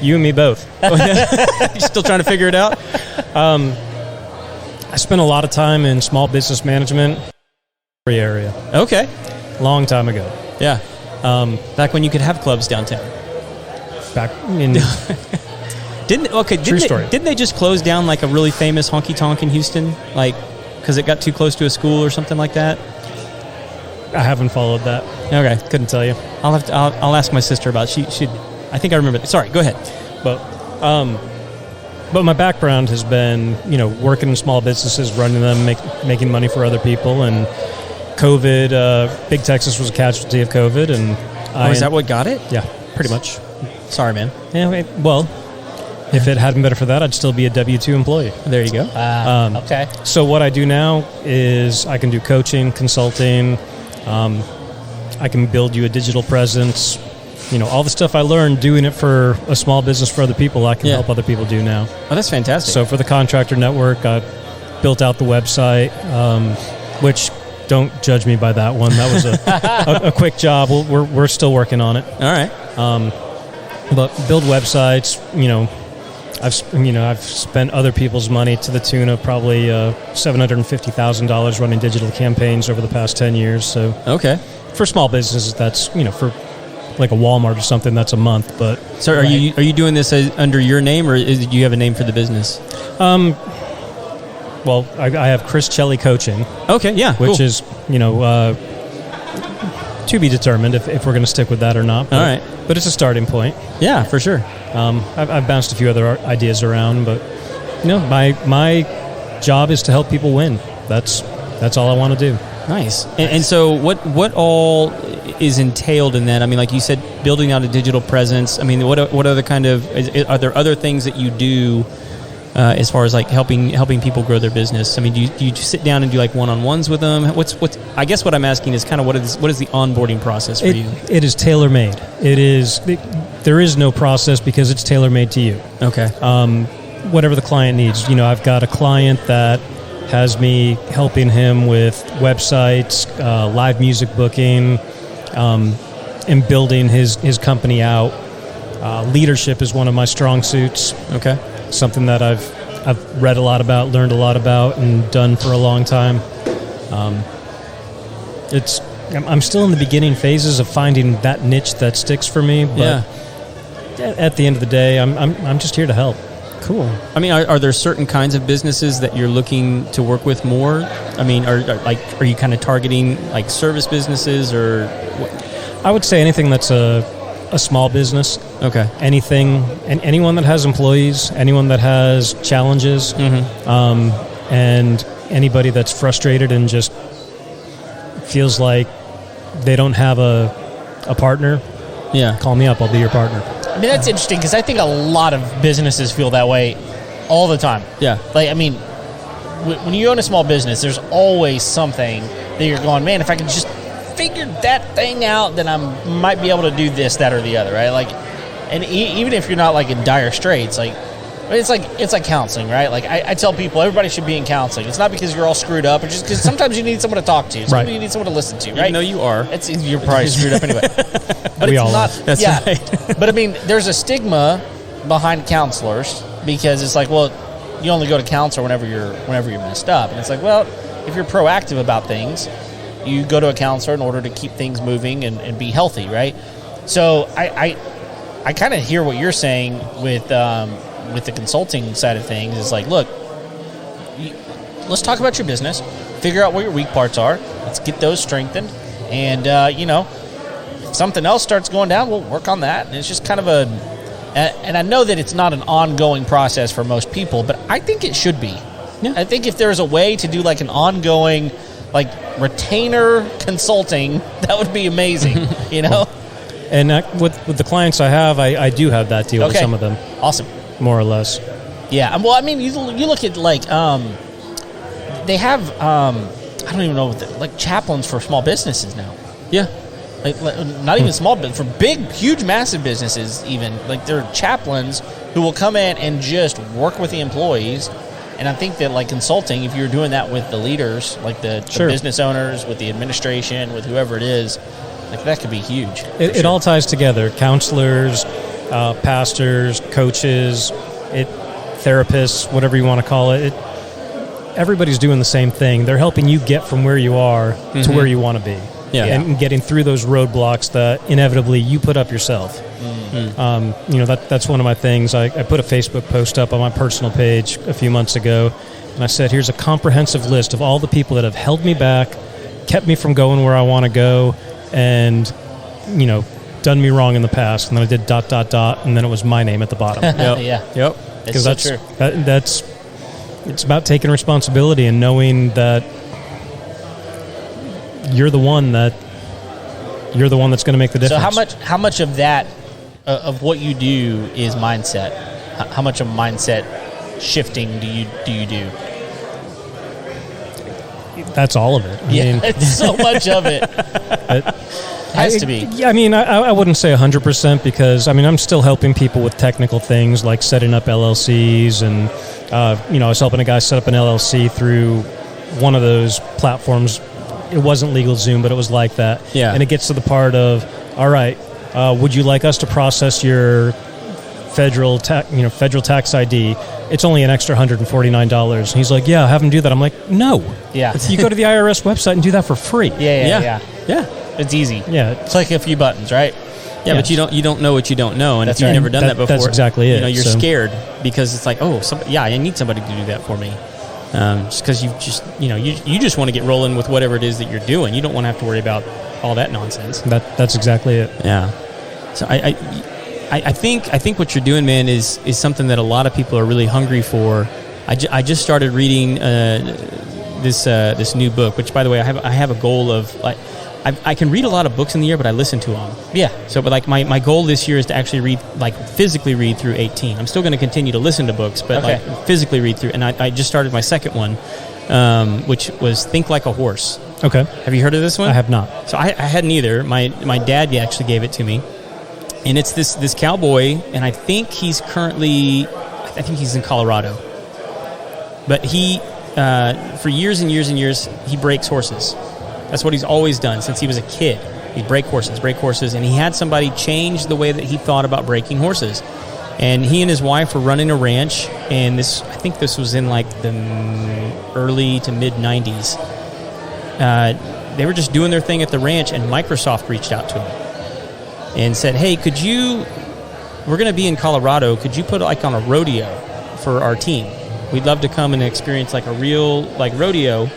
Speaker 6: You and me both.
Speaker 2: You still trying to figure it out?
Speaker 6: I spent a lot of time in small business management area.
Speaker 2: Okay.
Speaker 6: Long time ago.
Speaker 2: Yeah. Back when you could have clubs downtown.
Speaker 6: Back in...
Speaker 2: True story. Didn't they just close down like a really famous honky tonk in Houston? Like, because it got too close to a school or something like that?
Speaker 6: I haven't followed that.
Speaker 2: Okay.
Speaker 6: Couldn't tell you.
Speaker 2: I'll ask my sister about it. She I think I remember. Sorry, go ahead.
Speaker 6: But my background has been, working in small businesses, running them, making money for other people. And COVID, Big Texas was a casualty of COVID. And
Speaker 2: is that what got it?
Speaker 6: Yeah, pretty much.
Speaker 2: Sorry, man.
Speaker 6: Yeah, well, if it hadn't been for that, I'd still be a W-2 employee.
Speaker 2: There you go.
Speaker 1: Okay.
Speaker 6: So what I do now is I can do coaching, consulting. I can build you a digital presence. All the stuff I learned doing it for a small business for other people, I can help other people do now.
Speaker 2: Oh, that's fantastic.
Speaker 6: So for the Contractor Network, I built out the website, which don't judge me by that one. That was a quick job. We're still working on it.
Speaker 2: All right.
Speaker 6: But build websites, I've spent other people's money to the tune of probably $750,000 running digital campaigns over the past 10 years. So
Speaker 2: okay,
Speaker 6: for small businesses, that's for like a Walmart or something, that's a month. But
Speaker 2: so are you doing this under your name, or do you have a name for the business?
Speaker 6: Well, I have Chris Chelli Coaching.
Speaker 2: Okay, yeah,
Speaker 6: which is to be determined if we're going to stick with that or not. But,
Speaker 2: all right,
Speaker 6: but it's a starting point.
Speaker 2: Yeah, for sure.
Speaker 6: I've bounced a few other ideas around, but my job is to help people win. That's all I want to do.
Speaker 2: Nice. And so what all is entailed in that? I mean, like you said, building out a digital presence. I mean, what other kind of are there other things that you do as far as like helping people grow their business? I mean, do you sit down and do like one-on-ones with them? What's I guess what I'm asking is kind of what is the onboarding process for you?
Speaker 6: It is tailor-made. There is no process because it's tailor-made to you.
Speaker 2: Okay.
Speaker 6: Whatever the client needs. I've got a client that has me helping him with websites, live music booking, and building his company out. Leadership is one of my strong suits.
Speaker 2: Okay.
Speaker 6: Something that I've read a lot about, learned a lot about, and done for a long time. I'm still in the beginning phases of finding that niche that sticks for me. But at the end of the day, I'm just here to help.
Speaker 2: Cool. I mean, are there certain kinds of businesses that you're looking to work with more? I mean, are you kind of targeting like service businesses or what?
Speaker 6: I would say anything that's a small business.
Speaker 2: Okay.
Speaker 6: Anything, and anyone that has employees, anyone that has challenges, and anybody that's frustrated and just feels like they don't have a partner.
Speaker 2: Yeah.
Speaker 6: Call me up. I'll be your partner.
Speaker 1: I mean, that's interesting because I think a lot of businesses feel that way all the time.
Speaker 2: Yeah.
Speaker 1: Like, I mean, when you own a small business, there's always something that you're going, man, if I could just figure that thing out, then I might be able to do this, that, or the other, right? Like, and even if you're not like in dire straits, like, it's like counseling, right? Like I tell people, everybody should be in counseling. It's not because you're all screwed up, it's just because sometimes you need someone to talk to. Sometimes you need someone to listen to, right?
Speaker 2: No, you are.
Speaker 1: You're probably screwed up anyway. But
Speaker 6: we
Speaker 1: it's
Speaker 6: all
Speaker 1: not.
Speaker 6: are.
Speaker 2: That's right.
Speaker 1: But I mean, there's a stigma behind counselors because it's like, well, you only go to counselor whenever you're messed up, and it's like, well, if you're proactive about things, you go to a counselor in order to keep things moving and be healthy, right? So I kind of hear what you're saying with the consulting side of things. Is like, look, let's talk about your business, figure out what your weak parts are, let's get those strengthened, and if something else starts going down, we'll work on that. And it's just kind of and I know that it's not an ongoing process for most people, but I think it should be. Yeah. I think if there's a way to do like an ongoing, like, retainer consulting, that would be amazing,
Speaker 6: And with the clients I have, I do have that deal with some of them.
Speaker 1: Awesome.
Speaker 6: More or less.
Speaker 1: Yeah. Well, I mean, you look at like they have I don't even know like chaplains for small businesses now.
Speaker 2: Yeah.
Speaker 1: Like not even small, but for big, huge, massive businesses, even like there are chaplains who will come in and just work with the employees. And I think that like consulting, if you're doing that with the leaders, like the business owners, with the administration, with whoever it is, like that could be huge.
Speaker 6: It all ties together. Counselors, pastors, coaches, therapists, whatever you want to call it. Everybody's doing the same thing. They're helping you get from where you are to where you want to be.
Speaker 2: Yeah.
Speaker 6: And getting through those roadblocks that inevitably you put up yourself. That's one of my things. I put a Facebook post up on my personal page a few months ago, and I said, here's a comprehensive list of all the people that have held me back, kept me from going where I want to go, and, done me wrong in the past. And then I did ... and then it was my name at the bottom.
Speaker 1: Yep.
Speaker 6: Because
Speaker 1: that's so true.
Speaker 6: It's about taking responsibility and knowing that you're the one that's going to make the difference.
Speaker 1: So how much of that of what you do is mindset? How much of mindset shifting do you do?
Speaker 6: That's all of it. I mean,
Speaker 1: it's so much of it. It has to be.
Speaker 6: Yeah, I mean, I wouldn't say 100% because, I mean, I'm still helping people with technical things like setting up LLCs and, I was helping a guy set up an LLC through one of those platforms. It wasn't LegalZoom, but it was like that.
Speaker 2: Yeah.
Speaker 6: And it gets to the part of, all right, would you like us to process your federal tax ID? It's only an extra $149. And he's like, yeah, have him do that. I'm like, no.
Speaker 1: Yeah.
Speaker 6: You go to the IRS website and do that for free.
Speaker 1: Yeah. It's easy.
Speaker 6: Yeah.
Speaker 1: Click a few buttons, right?
Speaker 2: Yeah, but you don't know what you don't know, and
Speaker 1: That's
Speaker 2: if you've
Speaker 1: right.
Speaker 2: never done that before,
Speaker 6: that's exactly it.
Speaker 2: You're scared because it's like, I need somebody to do that for me. Just because you just want to get rolling with whatever it is that you're doing. You don't want to have to worry about all that nonsense.
Speaker 6: That's exactly it.
Speaker 2: Yeah. So I think what you're doing, man, is something that a lot of people are really hungry for. I just started reading this new book, which, by the way, I have a goal of like. I can read a lot of books in the year, but I listen to them.
Speaker 1: Yeah.
Speaker 2: So, but like my goal this year is to actually read, like physically read through 18. I'm still going to continue to listen to books, but like physically read through. And I just started my second one, which was Think Like a Horse.
Speaker 6: Okay.
Speaker 2: Have you heard of this one?
Speaker 6: I have not.
Speaker 2: So I hadn't either. My dad actually gave it to me. And it's this cowboy, and I think he's in Colorado. But he, for years and years and years, he breaks horses. That's what he's always done since he was a kid. He'd break horses. And he had somebody change the way that he thought about breaking horses. And he and his wife were running a ranch, and I think this was in like the early to mid 90s. They were just doing their thing at the ranch, and Microsoft reached out to him and said, hey, we're going to be in Colorado, could you put like on a rodeo for our team? We'd love to come and experience like a real like rodeo.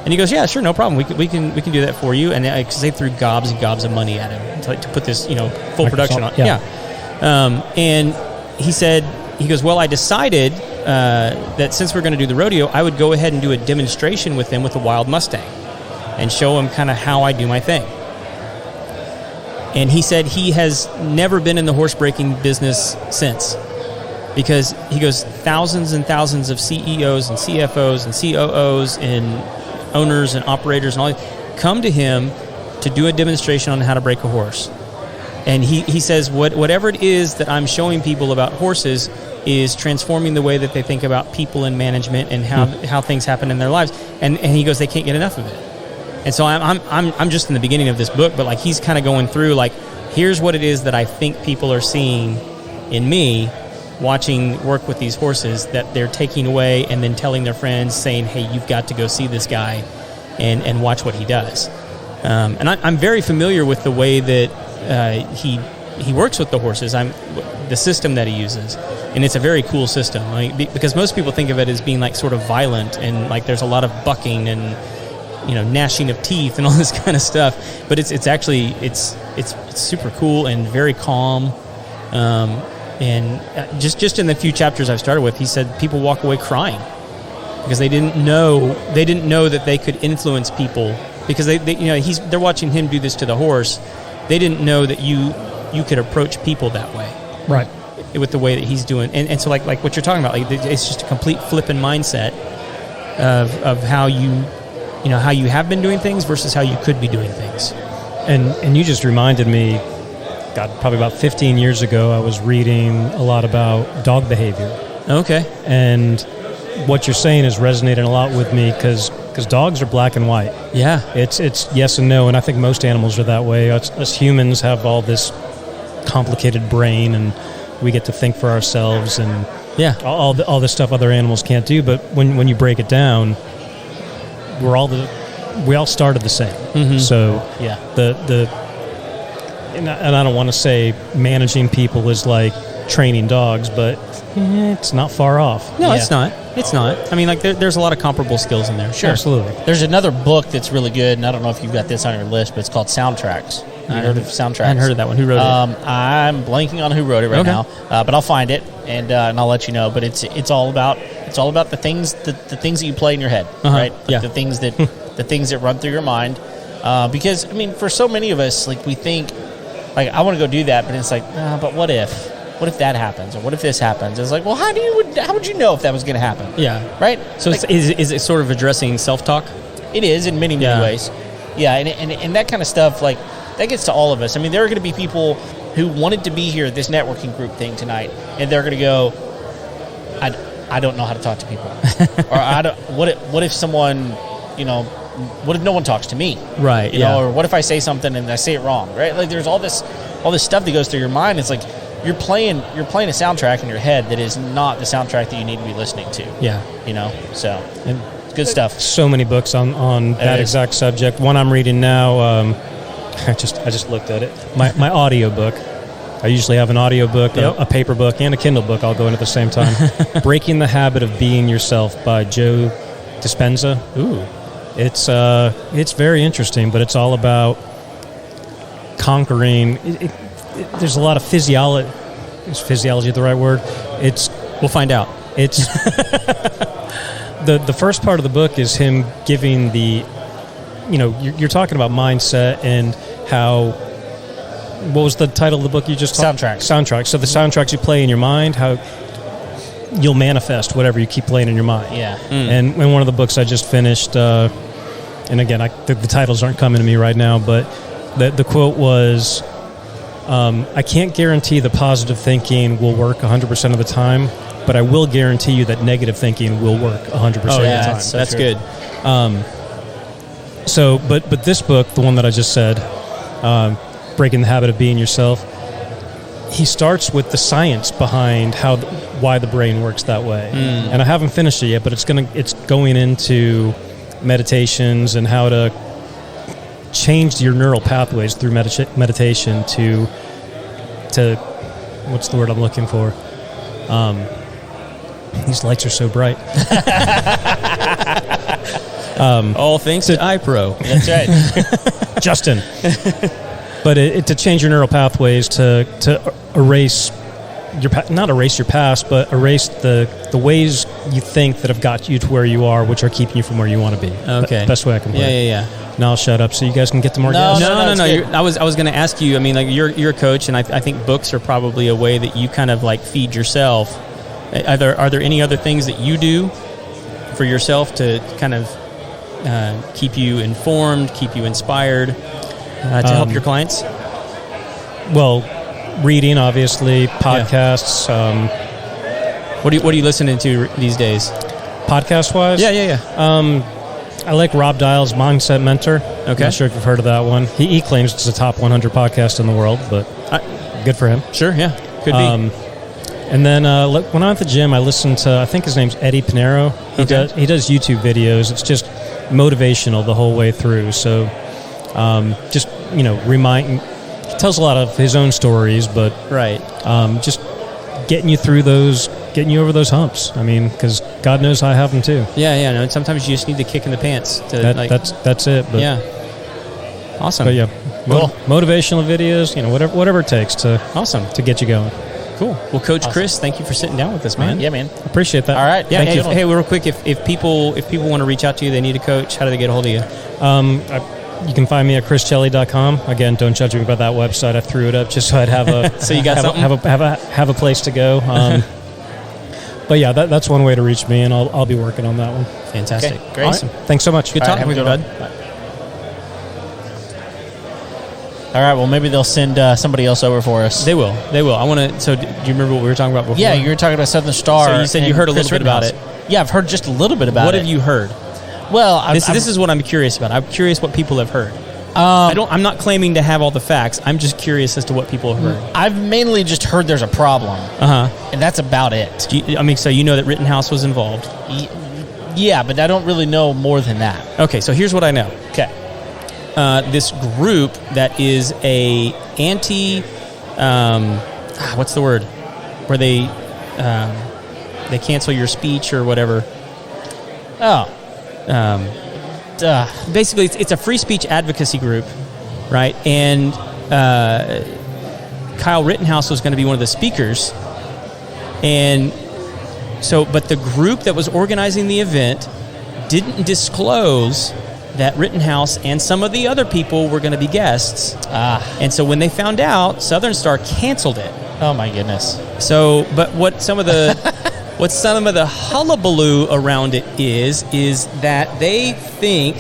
Speaker 2: And he goes, yeah, sure, no problem. We can do that for you. And they threw gobs and gobs of money at him to put this, full
Speaker 6: Microsoft,
Speaker 2: production on.
Speaker 6: yeah.
Speaker 2: And he goes, well, I decided that since we're going to do the rodeo, I would go ahead and do a demonstration with them with a wild Mustang and show him kind of how I do my thing. And he said he has never been in the horse breaking business since. Because he goes, thousands and thousands of CEOs and CFOs and COOs and owners and operators and all come to him to do a demonstration on how to break a horse. And he says whatever it is that I'm showing people about horses is transforming the way that they think about people and management and how things happen in their lives. And he goes, they can't get enough of it. And so I'm just in the beginning of this book, but like he's kind of going through like, here's what it is that I think people are seeing in me watching work with these horses that they're taking away and then telling their friends, saying, hey, you've got to go see this guy and watch what he does. And I'm very familiar with the way that he works with the horses. The system that he uses, and it's a very cool system. Because most people think of it as being like sort of violent and like there's a lot of bucking and gnashing of teeth and all this kind of stuff. But it's actually super cool and very calm. And just in the few chapters I've started with, he said people walk away crying because they didn't know that they could influence people because they're watching him do this to the horse. They didn't know that you could approach people that way,
Speaker 6: right?
Speaker 2: With the way that he's doing, and so like what you're talking about, like it's just a complete flipping mindset of how how you have been doing things versus how you could be doing things.
Speaker 6: And you just reminded me. God, probably about 15 years ago, I was reading a lot about dog behavior. Okay. And what you're saying is resonating a lot with me because dogs are black and white. Yeah. It's yes and no, and I think most animals are that way. Us humans have all this complicated brain, and we get to think for ourselves, and all this stuff other animals can't do. But when you break it down, we all started the same. Mm-hmm. So and I don't want to say managing people is like training dogs, but it's not far off.
Speaker 2: No, it's not. It's not. I mean, like there's a lot of comparable skills in there.
Speaker 1: Sure.
Speaker 6: Absolutely.
Speaker 1: There's another book that's really good, and I don't know if you've got this on your list, but it's called Soundtracks. You heard of Soundtracks?
Speaker 2: I hadn't heard of that one. Who wrote it?
Speaker 1: I'm blanking on who wrote it now, but I'll find it and I'll let you know. But it's all about the things that you play in your head, right? Like the things that run through your mind. Because I mean, for so many of us, like we think. Like, I want to go do that, but it's like, but what if? What if that happens? Or what if this happens? It's like, well, how would you know if that was going to happen? Yeah. Right?
Speaker 2: So like, is it sort of addressing self-talk?
Speaker 1: It is in many ways. Yeah, and that kind of stuff, like, that gets to all of us. I mean, there are going to be people who wanted to be here at this networking group thing tonight, and they're going to go, I don't know how to talk to people. Or what if someone, what if no one talks to me?
Speaker 2: Right.
Speaker 1: You know, or what if I say something and I say it wrong? Right. Like there's all this stuff that goes through your mind. It's like you're playing a soundtrack in your head that is not the soundtrack that you need to be listening to. Yeah. So it's good stuff.
Speaker 6: So many books on that exact subject. One I'm reading now. I just looked at it. My audio book. I usually have an audio book, a paper book, and a Kindle book. I'll go in at the same time. Breaking the Habit of Being Yourself by Joe Dispenza. Ooh. It's very interesting, but it's all about conquering. There's a lot of physiology. Is physiology the right word?
Speaker 2: We'll find out.
Speaker 6: It's the first part of the book is him giving the you're talking about mindset and how. What was the title of the book you just talked? Soundtracks. So the soundtracks you play in your mind, how you'll manifest whatever you keep playing in your mind.
Speaker 1: Yeah.
Speaker 6: And in one of the books I just finished, and again, the titles aren't coming to me right now, but the quote was, I can't guarantee the positive thinking will work 100% of the time, but I will guarantee you that negative thinking will work 100% of the time.
Speaker 2: That's good.
Speaker 6: But this book, the one that I just said, Breaking the Habit of Being Yourself, he starts with the science behind why the brain works that way. And I haven't finished it yet, but it's going into meditations and how to change your neural pathways through meditation to what's the word I'm looking for? These lights are so bright.
Speaker 2: All thanks to iPro.
Speaker 1: That's right.
Speaker 6: Justin. But to change your neural pathways to erase not erase your past, but erase the ways you think that have got you to where you are, which are keeping you from where you want to be.
Speaker 2: Okay.
Speaker 6: Best way I can put it.
Speaker 2: Yeah.
Speaker 6: Now I'll shut up so you guys can get to more guests.
Speaker 2: No. I was going to ask you. I mean, like you're a coach, and I think books are probably a way that you kind of like feed yourself. Are there any other things that you do for yourself to kind of keep you informed, keep you inspired? To help your clients?
Speaker 6: Well, reading, obviously, podcasts.
Speaker 2: What are you listening to these days?
Speaker 6: Podcast-wise?
Speaker 2: Yeah.
Speaker 6: I like Rob Dial's Mindset Mentor. Okay. I'm not sure if you've heard of that one. He claims it's the top 100 podcast in the world, but good for him.
Speaker 2: Sure, yeah. Could be.
Speaker 6: And then when I'm at the gym, I listen to, I think his name's Eddie Pinero. He does YouTube videos. It's just motivational the whole way through. So just, he tells a lot of his own stories, but just getting you through those, getting you over those humps. I mean, because God knows I have them too.
Speaker 2: Yeah. No, sometimes you just need the kick in the pants.
Speaker 6: That's it. But,
Speaker 2: yeah. Awesome.
Speaker 6: But yeah, motivational videos, whatever it takes to get you going.
Speaker 2: Cool. Well, Coach Chris, thank you for sitting down with us, man.
Speaker 1: Yeah, man.
Speaker 6: Appreciate that.
Speaker 1: All right.
Speaker 2: Yeah. Hey, real quick, if people want to reach out to you, they need a coach. How do they get a hold of you?
Speaker 6: You can find me at chrischelli.com. Again, don't judge me about that website. I threw it up just so I'd have a
Speaker 2: so you got
Speaker 6: have a place to go. But yeah, that's one way to reach me, and I'll be working on that one.
Speaker 2: Fantastic.
Speaker 1: Okay, great.
Speaker 6: Awesome. Thanks so much.
Speaker 2: Good talking with you, bud.
Speaker 1: All right. Well, maybe they'll send somebody else over for us.
Speaker 2: They will. I want to. So, do you remember what we were talking about before?
Speaker 1: Yeah, you were talking about Southern Star.
Speaker 2: So you said you heard a little bit about it.
Speaker 1: Yeah, I've heard just a little bit about it.
Speaker 2: What have you heard?
Speaker 1: Well,
Speaker 2: this is what I'm curious about. I'm curious what people have heard. I'm not claiming to have all the facts. I'm just curious as to what people have heard.
Speaker 1: I've mainly just heard there's a problem. And that's about it.
Speaker 2: So you know that Rittenhouse was involved?
Speaker 1: Yeah, but I don't really know more than that.
Speaker 2: Okay, so here's what I know.
Speaker 1: Okay.
Speaker 2: This group that is a anti, what's the word? Where they cancel your speech or whatever.
Speaker 1: Oh.
Speaker 2: Basically, it's a free speech advocacy group, right? And Kyle Rittenhouse was going to be one of the speakers. And so, but the group that was organizing the event didn't disclose that Rittenhouse and some of the other people were going to be guests. And so when they found out, Southern Star canceled it.
Speaker 1: Oh my goodness.
Speaker 2: So, but what some of the hullabaloo around it is that they think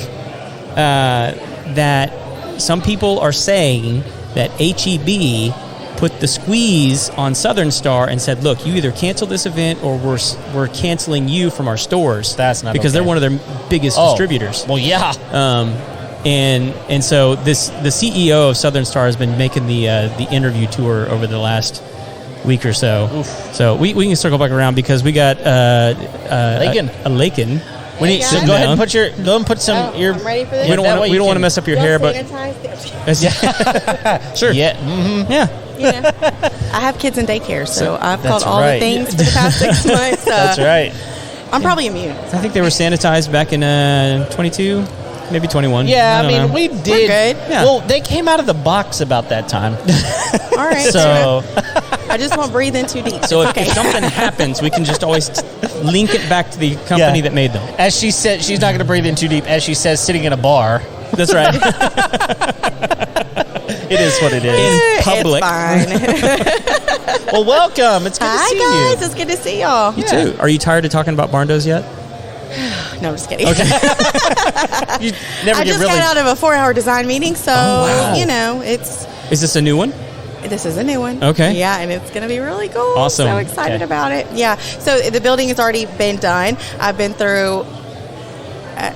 Speaker 2: that some people are saying that HEB put the squeeze on Southern Star and said, look, you either cancel this event or we're canceling you from our stores.
Speaker 1: That's not
Speaker 2: because they're one of their biggest distributors.
Speaker 1: Well, yeah.
Speaker 2: And so the CEO of Southern Star has been making the interview tour over the last week or so.
Speaker 1: Oof.
Speaker 2: So we can circle back around because we got
Speaker 1: Laken.
Speaker 2: A Laken.
Speaker 5: We need
Speaker 1: so go ahead and put some.
Speaker 5: I'm ready for this.
Speaker 2: We don't want to mess up your hair, but
Speaker 1: sure. Yeah.
Speaker 2: Mm-hmm. Yeah.
Speaker 5: I have kids in daycare, so I've caught all the things for the past 6 months.
Speaker 1: That's right.
Speaker 5: I'm probably immune.
Speaker 2: I think they were sanitized back in 22, maybe 21.
Speaker 1: Yeah, I mean, we did.
Speaker 5: We're good.
Speaker 2: Yeah.
Speaker 1: Well, they came out of the box about that time.
Speaker 5: All right.
Speaker 1: So
Speaker 5: I just won't breathe in too deep.
Speaker 2: So if something happens, we can just always link it back to the company that made them.
Speaker 1: As she said, she's not going to breathe in too deep. As she says, sitting in a bar.
Speaker 2: That's right.
Speaker 1: It is what it is.
Speaker 2: In public.
Speaker 7: It's fine.
Speaker 1: Well, welcome. It's good to
Speaker 7: Hi,
Speaker 1: see
Speaker 7: guys.
Speaker 1: you.
Speaker 7: It's good to see y'all.
Speaker 2: You too. Are you tired of talking about barn doors yet?
Speaker 7: No, I'm just kidding.
Speaker 1: You never
Speaker 7: I
Speaker 1: get
Speaker 7: just
Speaker 1: really.
Speaker 7: got out of a 4-hour design meeting, so,
Speaker 2: wow.
Speaker 7: Is
Speaker 2: this a new one?
Speaker 7: this is a new one.
Speaker 2: Okay.
Speaker 7: Yeah, and it's going to be really cool.
Speaker 2: Awesome.
Speaker 7: So excited
Speaker 1: Okay.
Speaker 7: about it. Yeah. So the building has already been done. I've been through.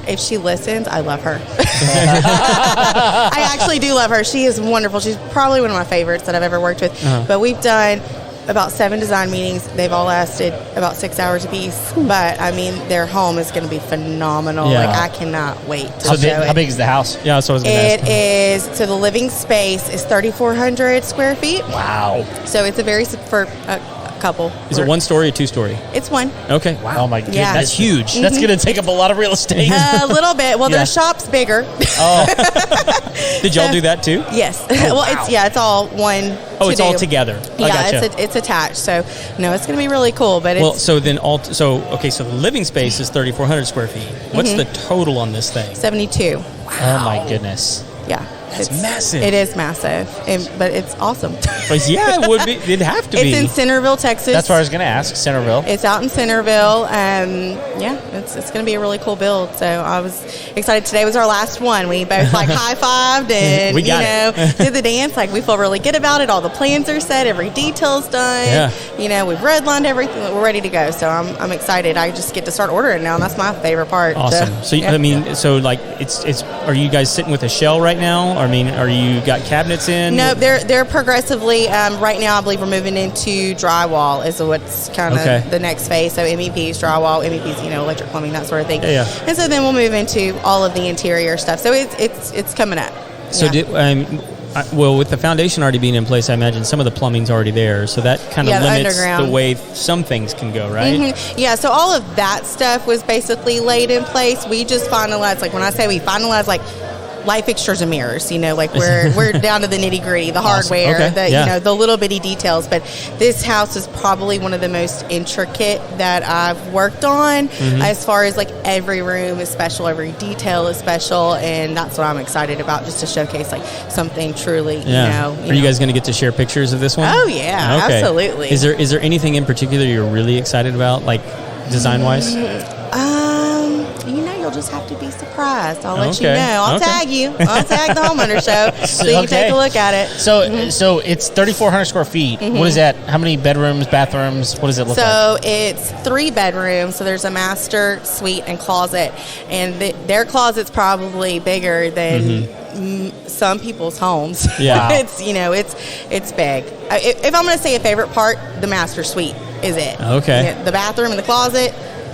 Speaker 7: If she listens, I love her. I actually do love her. She is wonderful. She's probably one of my favorites that I've ever worked with. But we've done about 7 design meetings. They've all lasted about 6 hours apiece. But I mean, their home is going to be phenomenal.
Speaker 2: Yeah.
Speaker 7: Like, I cannot wait to
Speaker 1: How
Speaker 7: show
Speaker 1: big,
Speaker 7: it.
Speaker 1: how big is the house?
Speaker 2: Yeah, that's what I was going to
Speaker 7: It
Speaker 2: ask.
Speaker 7: is, so the living space is 3,400 square feet.
Speaker 1: Wow.
Speaker 7: So it's a very, for a couple.
Speaker 2: Is it 1 story or 2 story?
Speaker 7: It's one.
Speaker 2: Okay.
Speaker 1: Oh my goodness.
Speaker 7: Yeah.
Speaker 2: That's huge.
Speaker 1: That's going to take up a lot of real estate.
Speaker 7: A little bit. Well,
Speaker 1: Yeah.
Speaker 7: their shop's bigger.
Speaker 1: Oh,
Speaker 2: Did y'all do that too?
Speaker 7: Yes. Well, it's all one.
Speaker 2: Oh, it's
Speaker 7: to
Speaker 2: all
Speaker 7: do.
Speaker 2: together. I
Speaker 7: Yeah,
Speaker 2: gotcha.
Speaker 7: it's attached. So no, it's going to be really cool. But
Speaker 2: Well,
Speaker 7: it's
Speaker 2: so then so the living space is 3,400 square feet. What's the total on this thing?
Speaker 7: 72.
Speaker 1: oh my goodness.
Speaker 7: Yeah,
Speaker 2: That's
Speaker 7: it's
Speaker 2: massive.
Speaker 7: It is massive, but it's awesome.
Speaker 2: But yeah, it would be. It'd have to be.
Speaker 7: It's in Centerville, Texas.
Speaker 1: That's what I was going to ask. Centerville.
Speaker 7: It's out in Centerville. Yeah, it's going to be a really cool build. So I was excited. Today was our last one. We both like high-fived and
Speaker 2: We got it.
Speaker 7: did the dance. Like, we feel really good about it. All the plans are set. Every detail's done.
Speaker 2: Yeah.
Speaker 7: We've redlined everything. We're ready to go. So I'm excited. I just get to start ordering now, and that's my favorite part.
Speaker 2: Awesome. So
Speaker 7: yeah.
Speaker 2: I mean, so like it's. Are you guys sitting with a shell right now? I mean, are you got cabinets in?
Speaker 7: No, they're progressively. Right now, I believe we're moving into drywall is what's kind of
Speaker 2: Okay.
Speaker 7: the next phase. So MEPs, drywall, MEPs, electric plumbing, that sort of thing.
Speaker 2: Yeah.
Speaker 7: And so then we'll move into all of the interior stuff. So it's coming up.
Speaker 2: So
Speaker 7: Yeah.
Speaker 2: well, with the foundation already being in place, I imagine some of the plumbing's already there. So that kind of
Speaker 7: Yeah, the
Speaker 2: limits
Speaker 7: underground.
Speaker 2: the way some things can go, right?
Speaker 7: Mhm. Yeah, so all of that stuff was basically laid in place. We just finalized, like when I say we finalized, like light fixtures and mirrors, like we're down to the nitty gritty, the hardware,
Speaker 2: Okay.
Speaker 7: the little bitty details. But this house is probably one of the most intricate that I've worked on, as far as like every room is special, every detail is special, and that's what I'm excited about, just to showcase like something truly,
Speaker 2: Yeah. Are you guys going to get to share pictures of this one?
Speaker 7: Oh yeah,
Speaker 2: Okay.
Speaker 7: absolutely.
Speaker 2: Is there anything in particular you're really excited about, like design wise?
Speaker 7: You'll just have to be surprised. I'll let you
Speaker 2: Okay.
Speaker 7: know. I'll
Speaker 2: Okay.
Speaker 7: tag you. I'll tag the Homeowners show so you can take a look at it.
Speaker 1: So it's 3,400 square feet. What is that? How many bedrooms, bathrooms? What does it look like?
Speaker 7: So it's 3 bedrooms. So there's a master suite and closet, and their closet's probably bigger than some people's homes.
Speaker 2: Yeah.
Speaker 7: it's big. If I'm going to say a favorite part, the master suite is it.
Speaker 2: Okay.
Speaker 7: Yeah, the bathroom and the closet.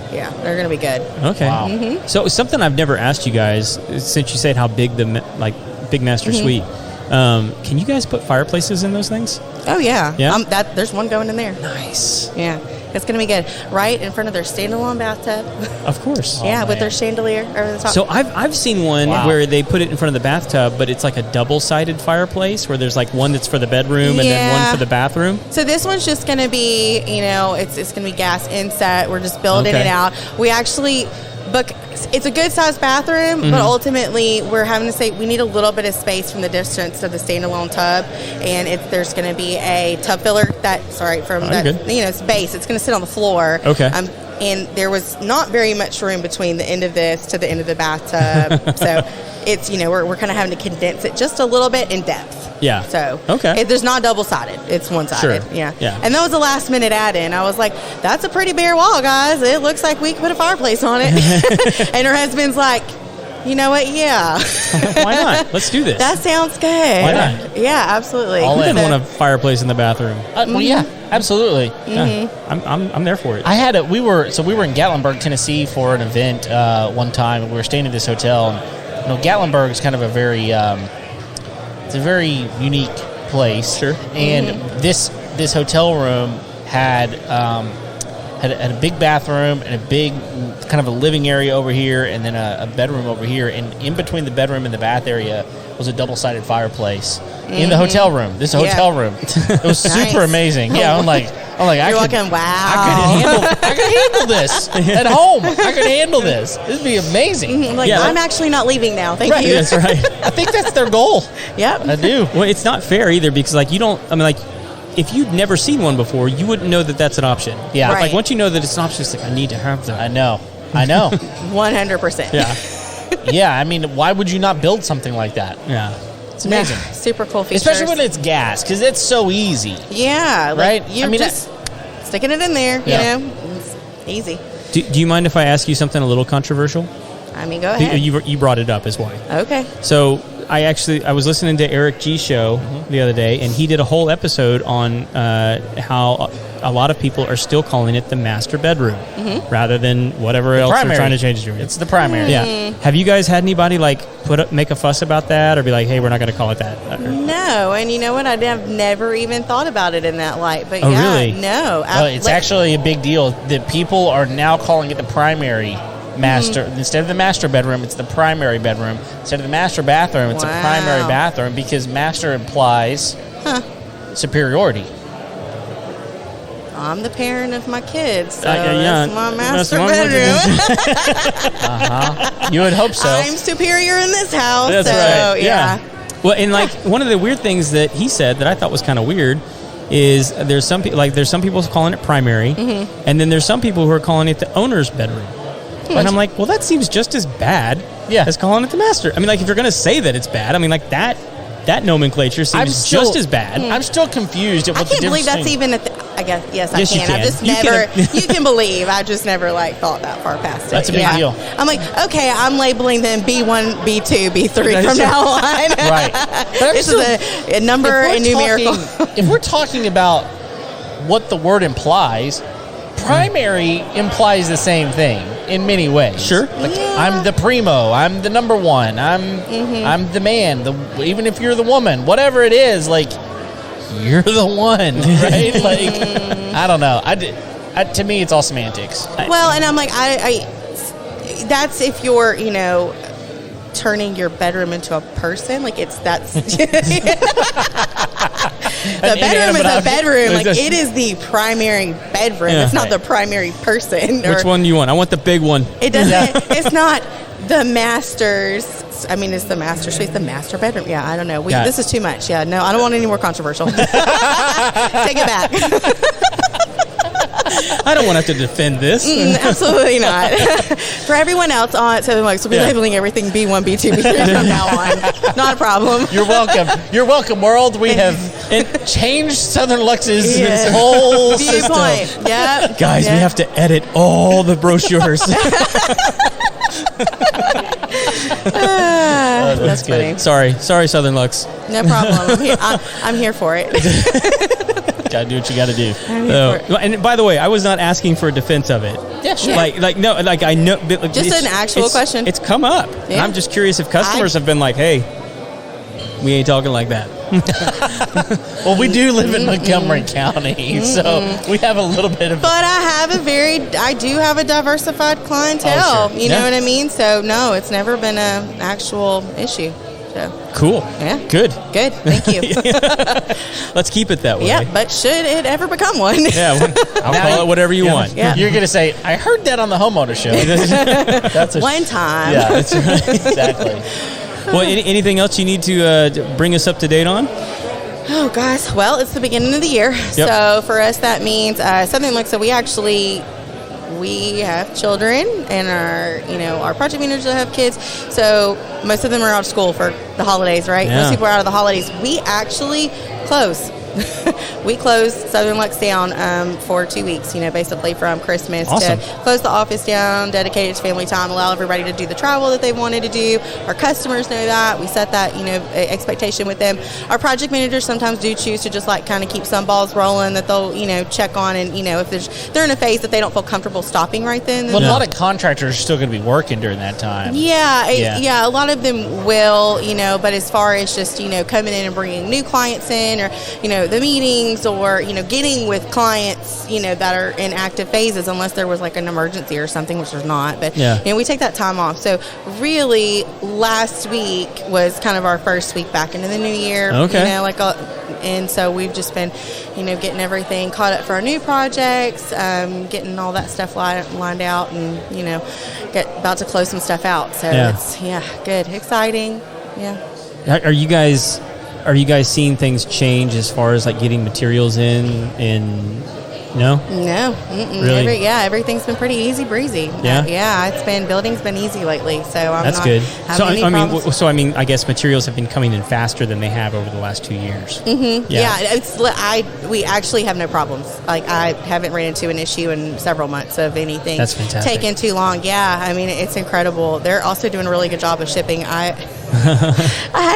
Speaker 7: Yeah, they're going to be good.
Speaker 2: Okay.
Speaker 1: Wow.
Speaker 2: So something I've never asked you guys, since you said how big big master suite, can you guys put fireplaces in those things?
Speaker 7: Oh yeah.
Speaker 2: Yeah?
Speaker 7: There's one going in there.
Speaker 2: Nice.
Speaker 7: Yeah, it's going to be good. Right in front of their standalone bathtub.
Speaker 2: Of course.
Speaker 7: Yeah, with
Speaker 1: man.
Speaker 7: their chandelier over the top.
Speaker 2: So I've seen one
Speaker 1: Wow.
Speaker 2: where they put it in front of the bathtub, but it's like a double-sided fireplace where there's like one that's for the bedroom and then one
Speaker 7: Yeah.
Speaker 2: for the bathroom.
Speaker 7: So this one's just going to be, it's going to be gas inset. We're just building
Speaker 2: Okay.
Speaker 7: it out. We actually book. It's a good sized bathroom, but ultimately we're having to say we need a little bit of space from the distance of the standalone tub, and there's going to be a tub filler from
Speaker 2: Oh,
Speaker 7: that
Speaker 2: good.
Speaker 7: space. It's going to sit on the floor.
Speaker 2: Okay.
Speaker 7: And there was not very much room between the end of this to the end of the bathtub, so it's we're kind of having to condense it just a little bit in depth.
Speaker 2: Yeah.
Speaker 7: So
Speaker 2: Okay.
Speaker 7: there's not double sided; it's one sided.
Speaker 2: Sure.
Speaker 7: Yeah.
Speaker 2: Yeah.
Speaker 7: And that was a last minute add in. I was like, "That's a pretty bare wall, guys. It looks like we could put a fireplace on it." And her husband's like, "You know what? Yeah,
Speaker 2: Why not? Let's do this.
Speaker 7: that sounds good.
Speaker 2: Why not?
Speaker 7: Yeah, absolutely.
Speaker 1: All
Speaker 2: Who
Speaker 1: in.
Speaker 2: doesn't want a fireplace in the bathroom?
Speaker 1: Well, yeah, absolutely.
Speaker 2: Yeah. I'm there for it.
Speaker 1: I had we were in Gatlinburg, Tennessee for an event one time. We were staying at this hotel, and Gatlinburg is kind of a very it's a very unique place.
Speaker 2: Sure.
Speaker 1: And this hotel room had a big bathroom and a big kind of a living area over here, and then a bedroom over here. And in between the bedroom and the bath area was a double-sided fireplace. in the hotel room. This hotel room. It was super amazing. Yeah, I'm like, I could handle this at home. I could handle this. This would be amazing.
Speaker 7: I'm actually not leaving now. Thank you.
Speaker 2: That's right.
Speaker 1: I think that's their goal.
Speaker 7: Yep.
Speaker 1: I do.
Speaker 2: Well, it's not fair either because, like, you don't. I mean, like, if you'd never seen one before, you wouldn't know that that's an option.
Speaker 1: Yeah.
Speaker 7: Right.
Speaker 2: Like once you know that it's an option, it's like I need to have that.
Speaker 1: I know.
Speaker 7: 100%.
Speaker 2: Yeah.
Speaker 1: Yeah. I mean, why would you not build something like that?
Speaker 2: Yeah.
Speaker 1: It's amazing.
Speaker 7: Super cool features.
Speaker 1: Especially when it's gas, because it's so easy.
Speaker 7: Yeah.
Speaker 1: Right?
Speaker 7: You're just sticking it in there,
Speaker 1: Yeah.
Speaker 7: you know? It's easy.
Speaker 2: Do you mind if I ask you something a little controversial?
Speaker 7: I mean, go ahead.
Speaker 2: You brought it up as why.
Speaker 7: Okay.
Speaker 2: So I was listening to Eric G's show the other day, and he did a whole episode on how a lot of people are still calling it the master bedroom rather than whatever else
Speaker 1: primary.
Speaker 2: they're trying to change it to.
Speaker 1: It's the primary.
Speaker 2: Yeah. Have you guys had anybody like make a fuss about that or be like, hey, we're not going to call it that?
Speaker 7: No, and you know what? I've never even thought about it in that light. But
Speaker 2: really?
Speaker 7: No.
Speaker 1: Well, it's actually a big deal that people are now calling it the primary master. Instead of the master bedroom, it's the primary bedroom. Instead of the master bathroom, it's a primary bathroom because master implies superiority.
Speaker 7: I'm the parent of my kids, so
Speaker 2: yeah,
Speaker 7: that's my master bedroom.
Speaker 1: You would hope so.
Speaker 7: I'm superior in this house.
Speaker 2: That's
Speaker 7: so,
Speaker 2: right.
Speaker 7: Yeah.
Speaker 2: Well, and like one of the weird things that he said that I thought was kind of weird is there's some people calling it primary, and then there's some people who are calling it the owner's bedroom. And I'm like, well, that seems just as bad as calling it the master. I mean, like if you're going to say that it's bad, I mean, like that nomenclature seems just as bad.
Speaker 1: I'm still confused at what the difference.
Speaker 7: I can't believe that's even I guess yes, I can. I've just
Speaker 2: you
Speaker 7: never. You can believe. I just never thought that far past it.
Speaker 1: That's a big deal.
Speaker 7: I'm like, okay, I'm labeling them B1, B2, B3 from now on.
Speaker 1: Right. But
Speaker 7: this is a number and numerical.
Speaker 1: If we're talking about what the word implies, primary implies the same thing in many ways.
Speaker 2: Sure.
Speaker 1: Like, I'm the primo. I'm the number one. I'm the man. Even if you're the woman, whatever it is, like you're the one, right? Like I don't know. To me, it's all semantics.
Speaker 7: Well, and I'm like, I that's if you're, turning your bedroom into a person. Like the bedroom is a bedroom. Like it is the primary bedroom. It's not the primary person.
Speaker 2: Which one do you want? I want the big one.
Speaker 7: It doesn't. It's not the master's. I mean, it's the master suite, the master bedroom. Yeah, I don't know. This is too much. Yeah, no, I don't want any more controversial. Take it back.
Speaker 2: I don't want to have to defend this.
Speaker 7: Absolutely not. For everyone else on Southern Luxe, we'll be labeling everything B1, B2, B3 from now on. Not a problem.
Speaker 1: You're welcome. You're welcome, world. We have changed Southern Luxe's whole
Speaker 7: viewpoint.
Speaker 1: system.
Speaker 7: Yeah,
Speaker 2: guys, we have to edit all the brochures.
Speaker 7: That's funny.
Speaker 2: Sorry, Southern Luxe.
Speaker 7: No problem. I'm here for it.
Speaker 1: Gotta do what you gotta do.
Speaker 2: And by the way, I was not asking for a defense of it.
Speaker 1: Yeah, sure.
Speaker 2: Like I know.
Speaker 7: Just an actual question.
Speaker 2: It's come up. Yeah. And I'm just curious if customers have been like, "Hey, we ain't talking like that."
Speaker 1: Well, we do live in Montgomery County, so we have a little bit of.
Speaker 7: But I do have a diversified clientele.
Speaker 1: Oh, sure.
Speaker 7: You know what I mean? So no, it's never been an actual issue. So.
Speaker 2: Cool.
Speaker 7: Yeah.
Speaker 2: Good.
Speaker 7: Thank you.
Speaker 2: Let's keep it that way.
Speaker 7: Yeah, but should it ever become one?
Speaker 2: Yeah, I'll call it whatever you want.
Speaker 7: Yeah.
Speaker 1: You're gonna say, "I heard that on the Homeowners show." That's
Speaker 7: one time.
Speaker 1: Yeah, that's right. Exactly.
Speaker 2: Well, anything else you need to bring us up to date on?
Speaker 7: Oh, guys. Well, it's the beginning of the year. Yep. So for us, that means something like, so we have children and our project managers have kids. So most of them are out of school for the holidays, right?
Speaker 2: Yeah.
Speaker 7: Most people are out of the holidays. We actually close. We closed Southern Luxe down for 2 weeks, basically from Christmas
Speaker 2: awesome.
Speaker 7: to close the office down, dedicate it to family time, allow everybody to do the travel that they wanted to do. Our customers know that. We set that, expectation with them. Our project managers sometimes do choose to just kind of keep some balls rolling that they'll, check on and, if they're in a phase that they don't feel comfortable stopping right then.
Speaker 1: Well, a lot of contractors are still going to be working during that time.
Speaker 7: Yeah, a lot of them will, but as far as just, coming in and bringing new clients in or, the meetings or, getting with clients, that are in active phases, unless there was like an emergency or something, which there's not. But, we take that time off. So really last week was kind of our first week back into the new year.
Speaker 2: Okay.
Speaker 7: And so we've just been, getting everything caught up for our new projects, getting all that stuff lined out, and, about to close some stuff out. So it's, good. Exciting. Yeah.
Speaker 2: Are you guys seeing things change as far as like getting materials in? No.
Speaker 7: Really? Everything's been pretty easy breezy. Building's been easy lately, so
Speaker 2: that's good.
Speaker 7: So
Speaker 2: I guess materials have been coming in faster than they have over the last 2 years.
Speaker 7: Mm-hmm. We actually have no problems. Like, I haven't ran into an issue in several months of anything.
Speaker 2: That's fantastic.
Speaker 7: Taking too long. Yeah, I mean, it's incredible. They're also doing a really good job of shipping.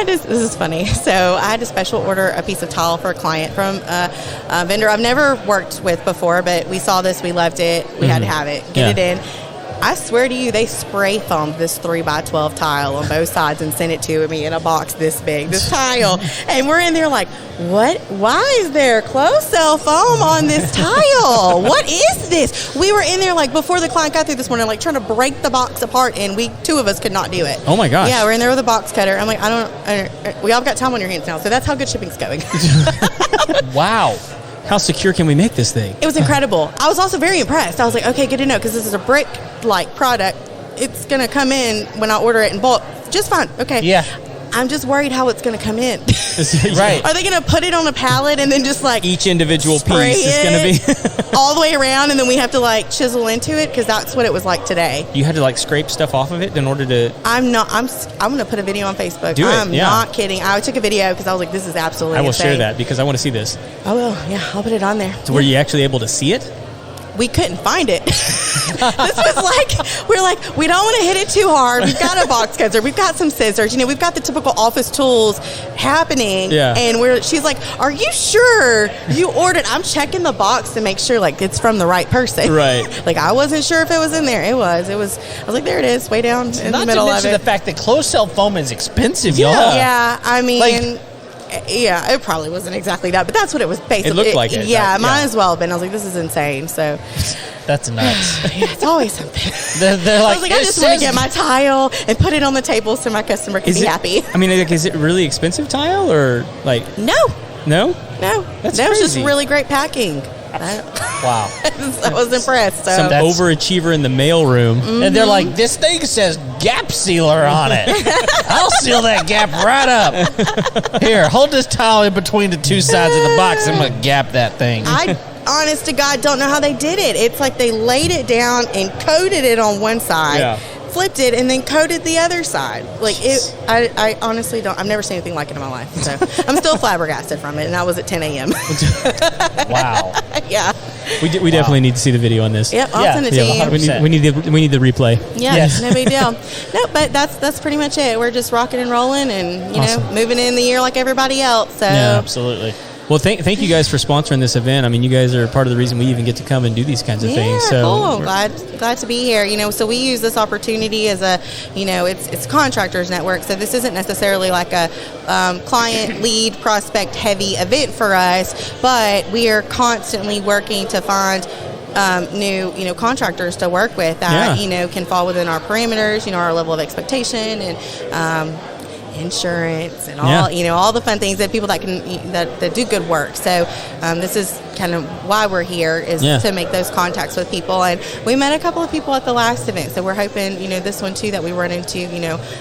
Speaker 7: This is funny. So I had to special order a piece of tile for a client from a vendor I've never worked with before, but we saw this, we loved it, we had to have it, get it in. I swear to you, they spray foamed this 3x12 tile on both sides and sent it to me in a box this big, this tile. And we're in there like, what? Why is there close-cell foam on this tile? What is this? We were in there like before the client got through this morning, like trying to break the box apart, and two of us could not do it.
Speaker 2: Oh my gosh.
Speaker 7: Yeah, we're in there with a box cutter. I'm like, we all got time on your hands now, so that's how good shipping's going.
Speaker 2: Wow. How secure can we make this thing?
Speaker 7: It was incredible. I was also very impressed. I was like, okay, good to know, because this is a brick-like product. It's going to come in when I order it in bulk just fine. Okay.
Speaker 1: Yeah.
Speaker 7: I'm just worried how it's going to come in.
Speaker 1: Right.
Speaker 7: Are they going to put it on a pallet and then just like
Speaker 2: each individual piece is going to be
Speaker 7: all the way around, and then we have to like chisel into it? Because that's what it was like today.
Speaker 2: You had to like scrape stuff off of it in order to.
Speaker 7: I'm going to put a video on Facebook. I'm not kidding. I took a video because I was like, this is absolutely.
Speaker 2: I will
Speaker 7: insane.
Speaker 2: share that because I want to see this.
Speaker 7: I will. Yeah, I'll put it on there.
Speaker 2: So were you actually able to see it?
Speaker 7: We couldn't find it. This was like, we're like, we don't want to hit it too hard. We've got a box cutter. We've got some scissors. We've got the typical office tools happening.
Speaker 2: Yeah.
Speaker 7: And she's like, are you sure you ordered? I'm checking the box to make sure like it's from the right person.
Speaker 2: Right.
Speaker 7: Like, I wasn't sure if it was in there. It was. I was like, there it is, way down in the middle of it.
Speaker 1: Not to mention the fact that closed-cell foam is expensive, y'all.
Speaker 7: Yeah, I mean... yeah, it probably wasn't exactly that, but that's what it was basically.
Speaker 2: It looked like it.
Speaker 7: Yeah, it might as well have been. I was like, this is insane. So
Speaker 1: that's nuts.
Speaker 7: Yeah, it's always something.
Speaker 1: They're like,
Speaker 7: I was like, I just want to get my tile and put it on the table so my customer can be happy.
Speaker 2: I mean, is it really expensive tile or like?
Speaker 7: No.
Speaker 2: That's
Speaker 7: crazy.
Speaker 2: Just
Speaker 7: really great packing.
Speaker 1: Wow.
Speaker 7: I was impressed. So.
Speaker 2: Some overachiever in the mailroom.
Speaker 7: Mm-hmm.
Speaker 1: And they're like, this thing says gap sealer on it. I'll seal that gap right up. Here, hold this tile in between the two sides of the box. I'm going to gap that thing.
Speaker 7: I, honest to God, don't know how they did it. It's like they laid it down and coated it on one side, flipped it, and then coated the other side. Like, I honestly don't. I've never seen anything like it in my life. So I'm still flabbergasted from it, and that was at 10 a.m.
Speaker 1: Wow.
Speaker 7: Yeah.
Speaker 2: We definitely need to see the video on this.
Speaker 7: Yep, I'll send it to you.
Speaker 2: We need the replay.
Speaker 7: Yeah, yes. No big deal. No, but that's pretty much it. We're just rocking and rolling, and moving in the year like everybody else. So
Speaker 1: yeah, absolutely.
Speaker 2: Well, thank you guys for sponsoring this event. I mean, you guys are part of the reason we even get to come and do these kinds of things. So
Speaker 7: cool. Glad to be here. So we use this opportunity as a, it's Contractors Network. So this isn't necessarily like a client lead prospect heavy event for us, but we are constantly working to find new, contractors to work with that, can fall within our parameters, our level of expectation, and insurance and all the fun things that people that can that do good work. So this is kind of why we're here, is to make those contacts with people. And we met a couple of people at the last event, so we're hoping this one too that we run into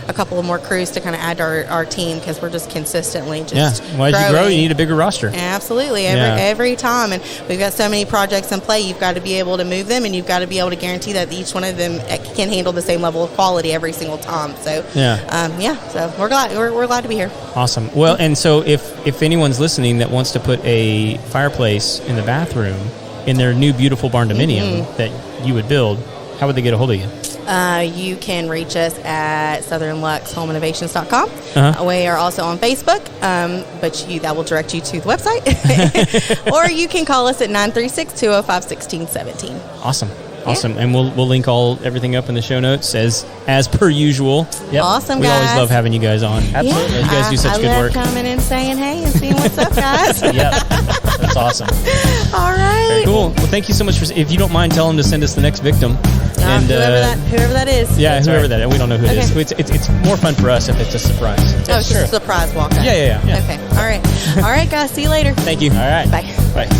Speaker 7: a couple of more crews to kind of add to our team, because we're just consistently just
Speaker 2: well, as you grow, you need a bigger roster.
Speaker 7: Absolutely. Every time, and we've got so many projects in play, you've got to be able to move them, and you've got to be able to guarantee that each one of them can handle the same level of quality every single time. So so we're glad to be here.
Speaker 2: Awesome. Well, and so if anyone's listening that wants to put a fireplace in the bathroom in their new beautiful barn dominium that you would build, how would they get a hold of you?
Speaker 7: You can reach us at southernluxehomeinnovations.com. We are also on Facebook, but that will direct you to the website. Or you can call us at 936-205-1617.
Speaker 2: Awesome. Awesome. And we'll link everything up in the show notes as per usual.
Speaker 1: Yep.
Speaker 7: Awesome,
Speaker 2: We
Speaker 7: guys.
Speaker 2: always love having you guys on.
Speaker 1: Absolutely.
Speaker 2: You guys do such good
Speaker 7: I
Speaker 2: work.
Speaker 7: love coming and saying hey and seeing what's up, guys.
Speaker 1: Yep. That's awesome.
Speaker 7: All right.
Speaker 2: Very cool. Well, thank you so much if you don't mind, tell them to send us the next victim.
Speaker 7: Whoever that is.
Speaker 2: Yeah,
Speaker 1: That's
Speaker 2: whoever
Speaker 1: right.
Speaker 2: that is. We don't know who it is.
Speaker 7: Okay.
Speaker 2: It's more fun for us if it's a surprise.
Speaker 7: Oh, it's just a surprise walk-up.
Speaker 2: Yeah.
Speaker 7: Okay. All right. All right, guys. See you later.
Speaker 2: Thank you.
Speaker 1: All right.
Speaker 7: Bye.
Speaker 2: Bye.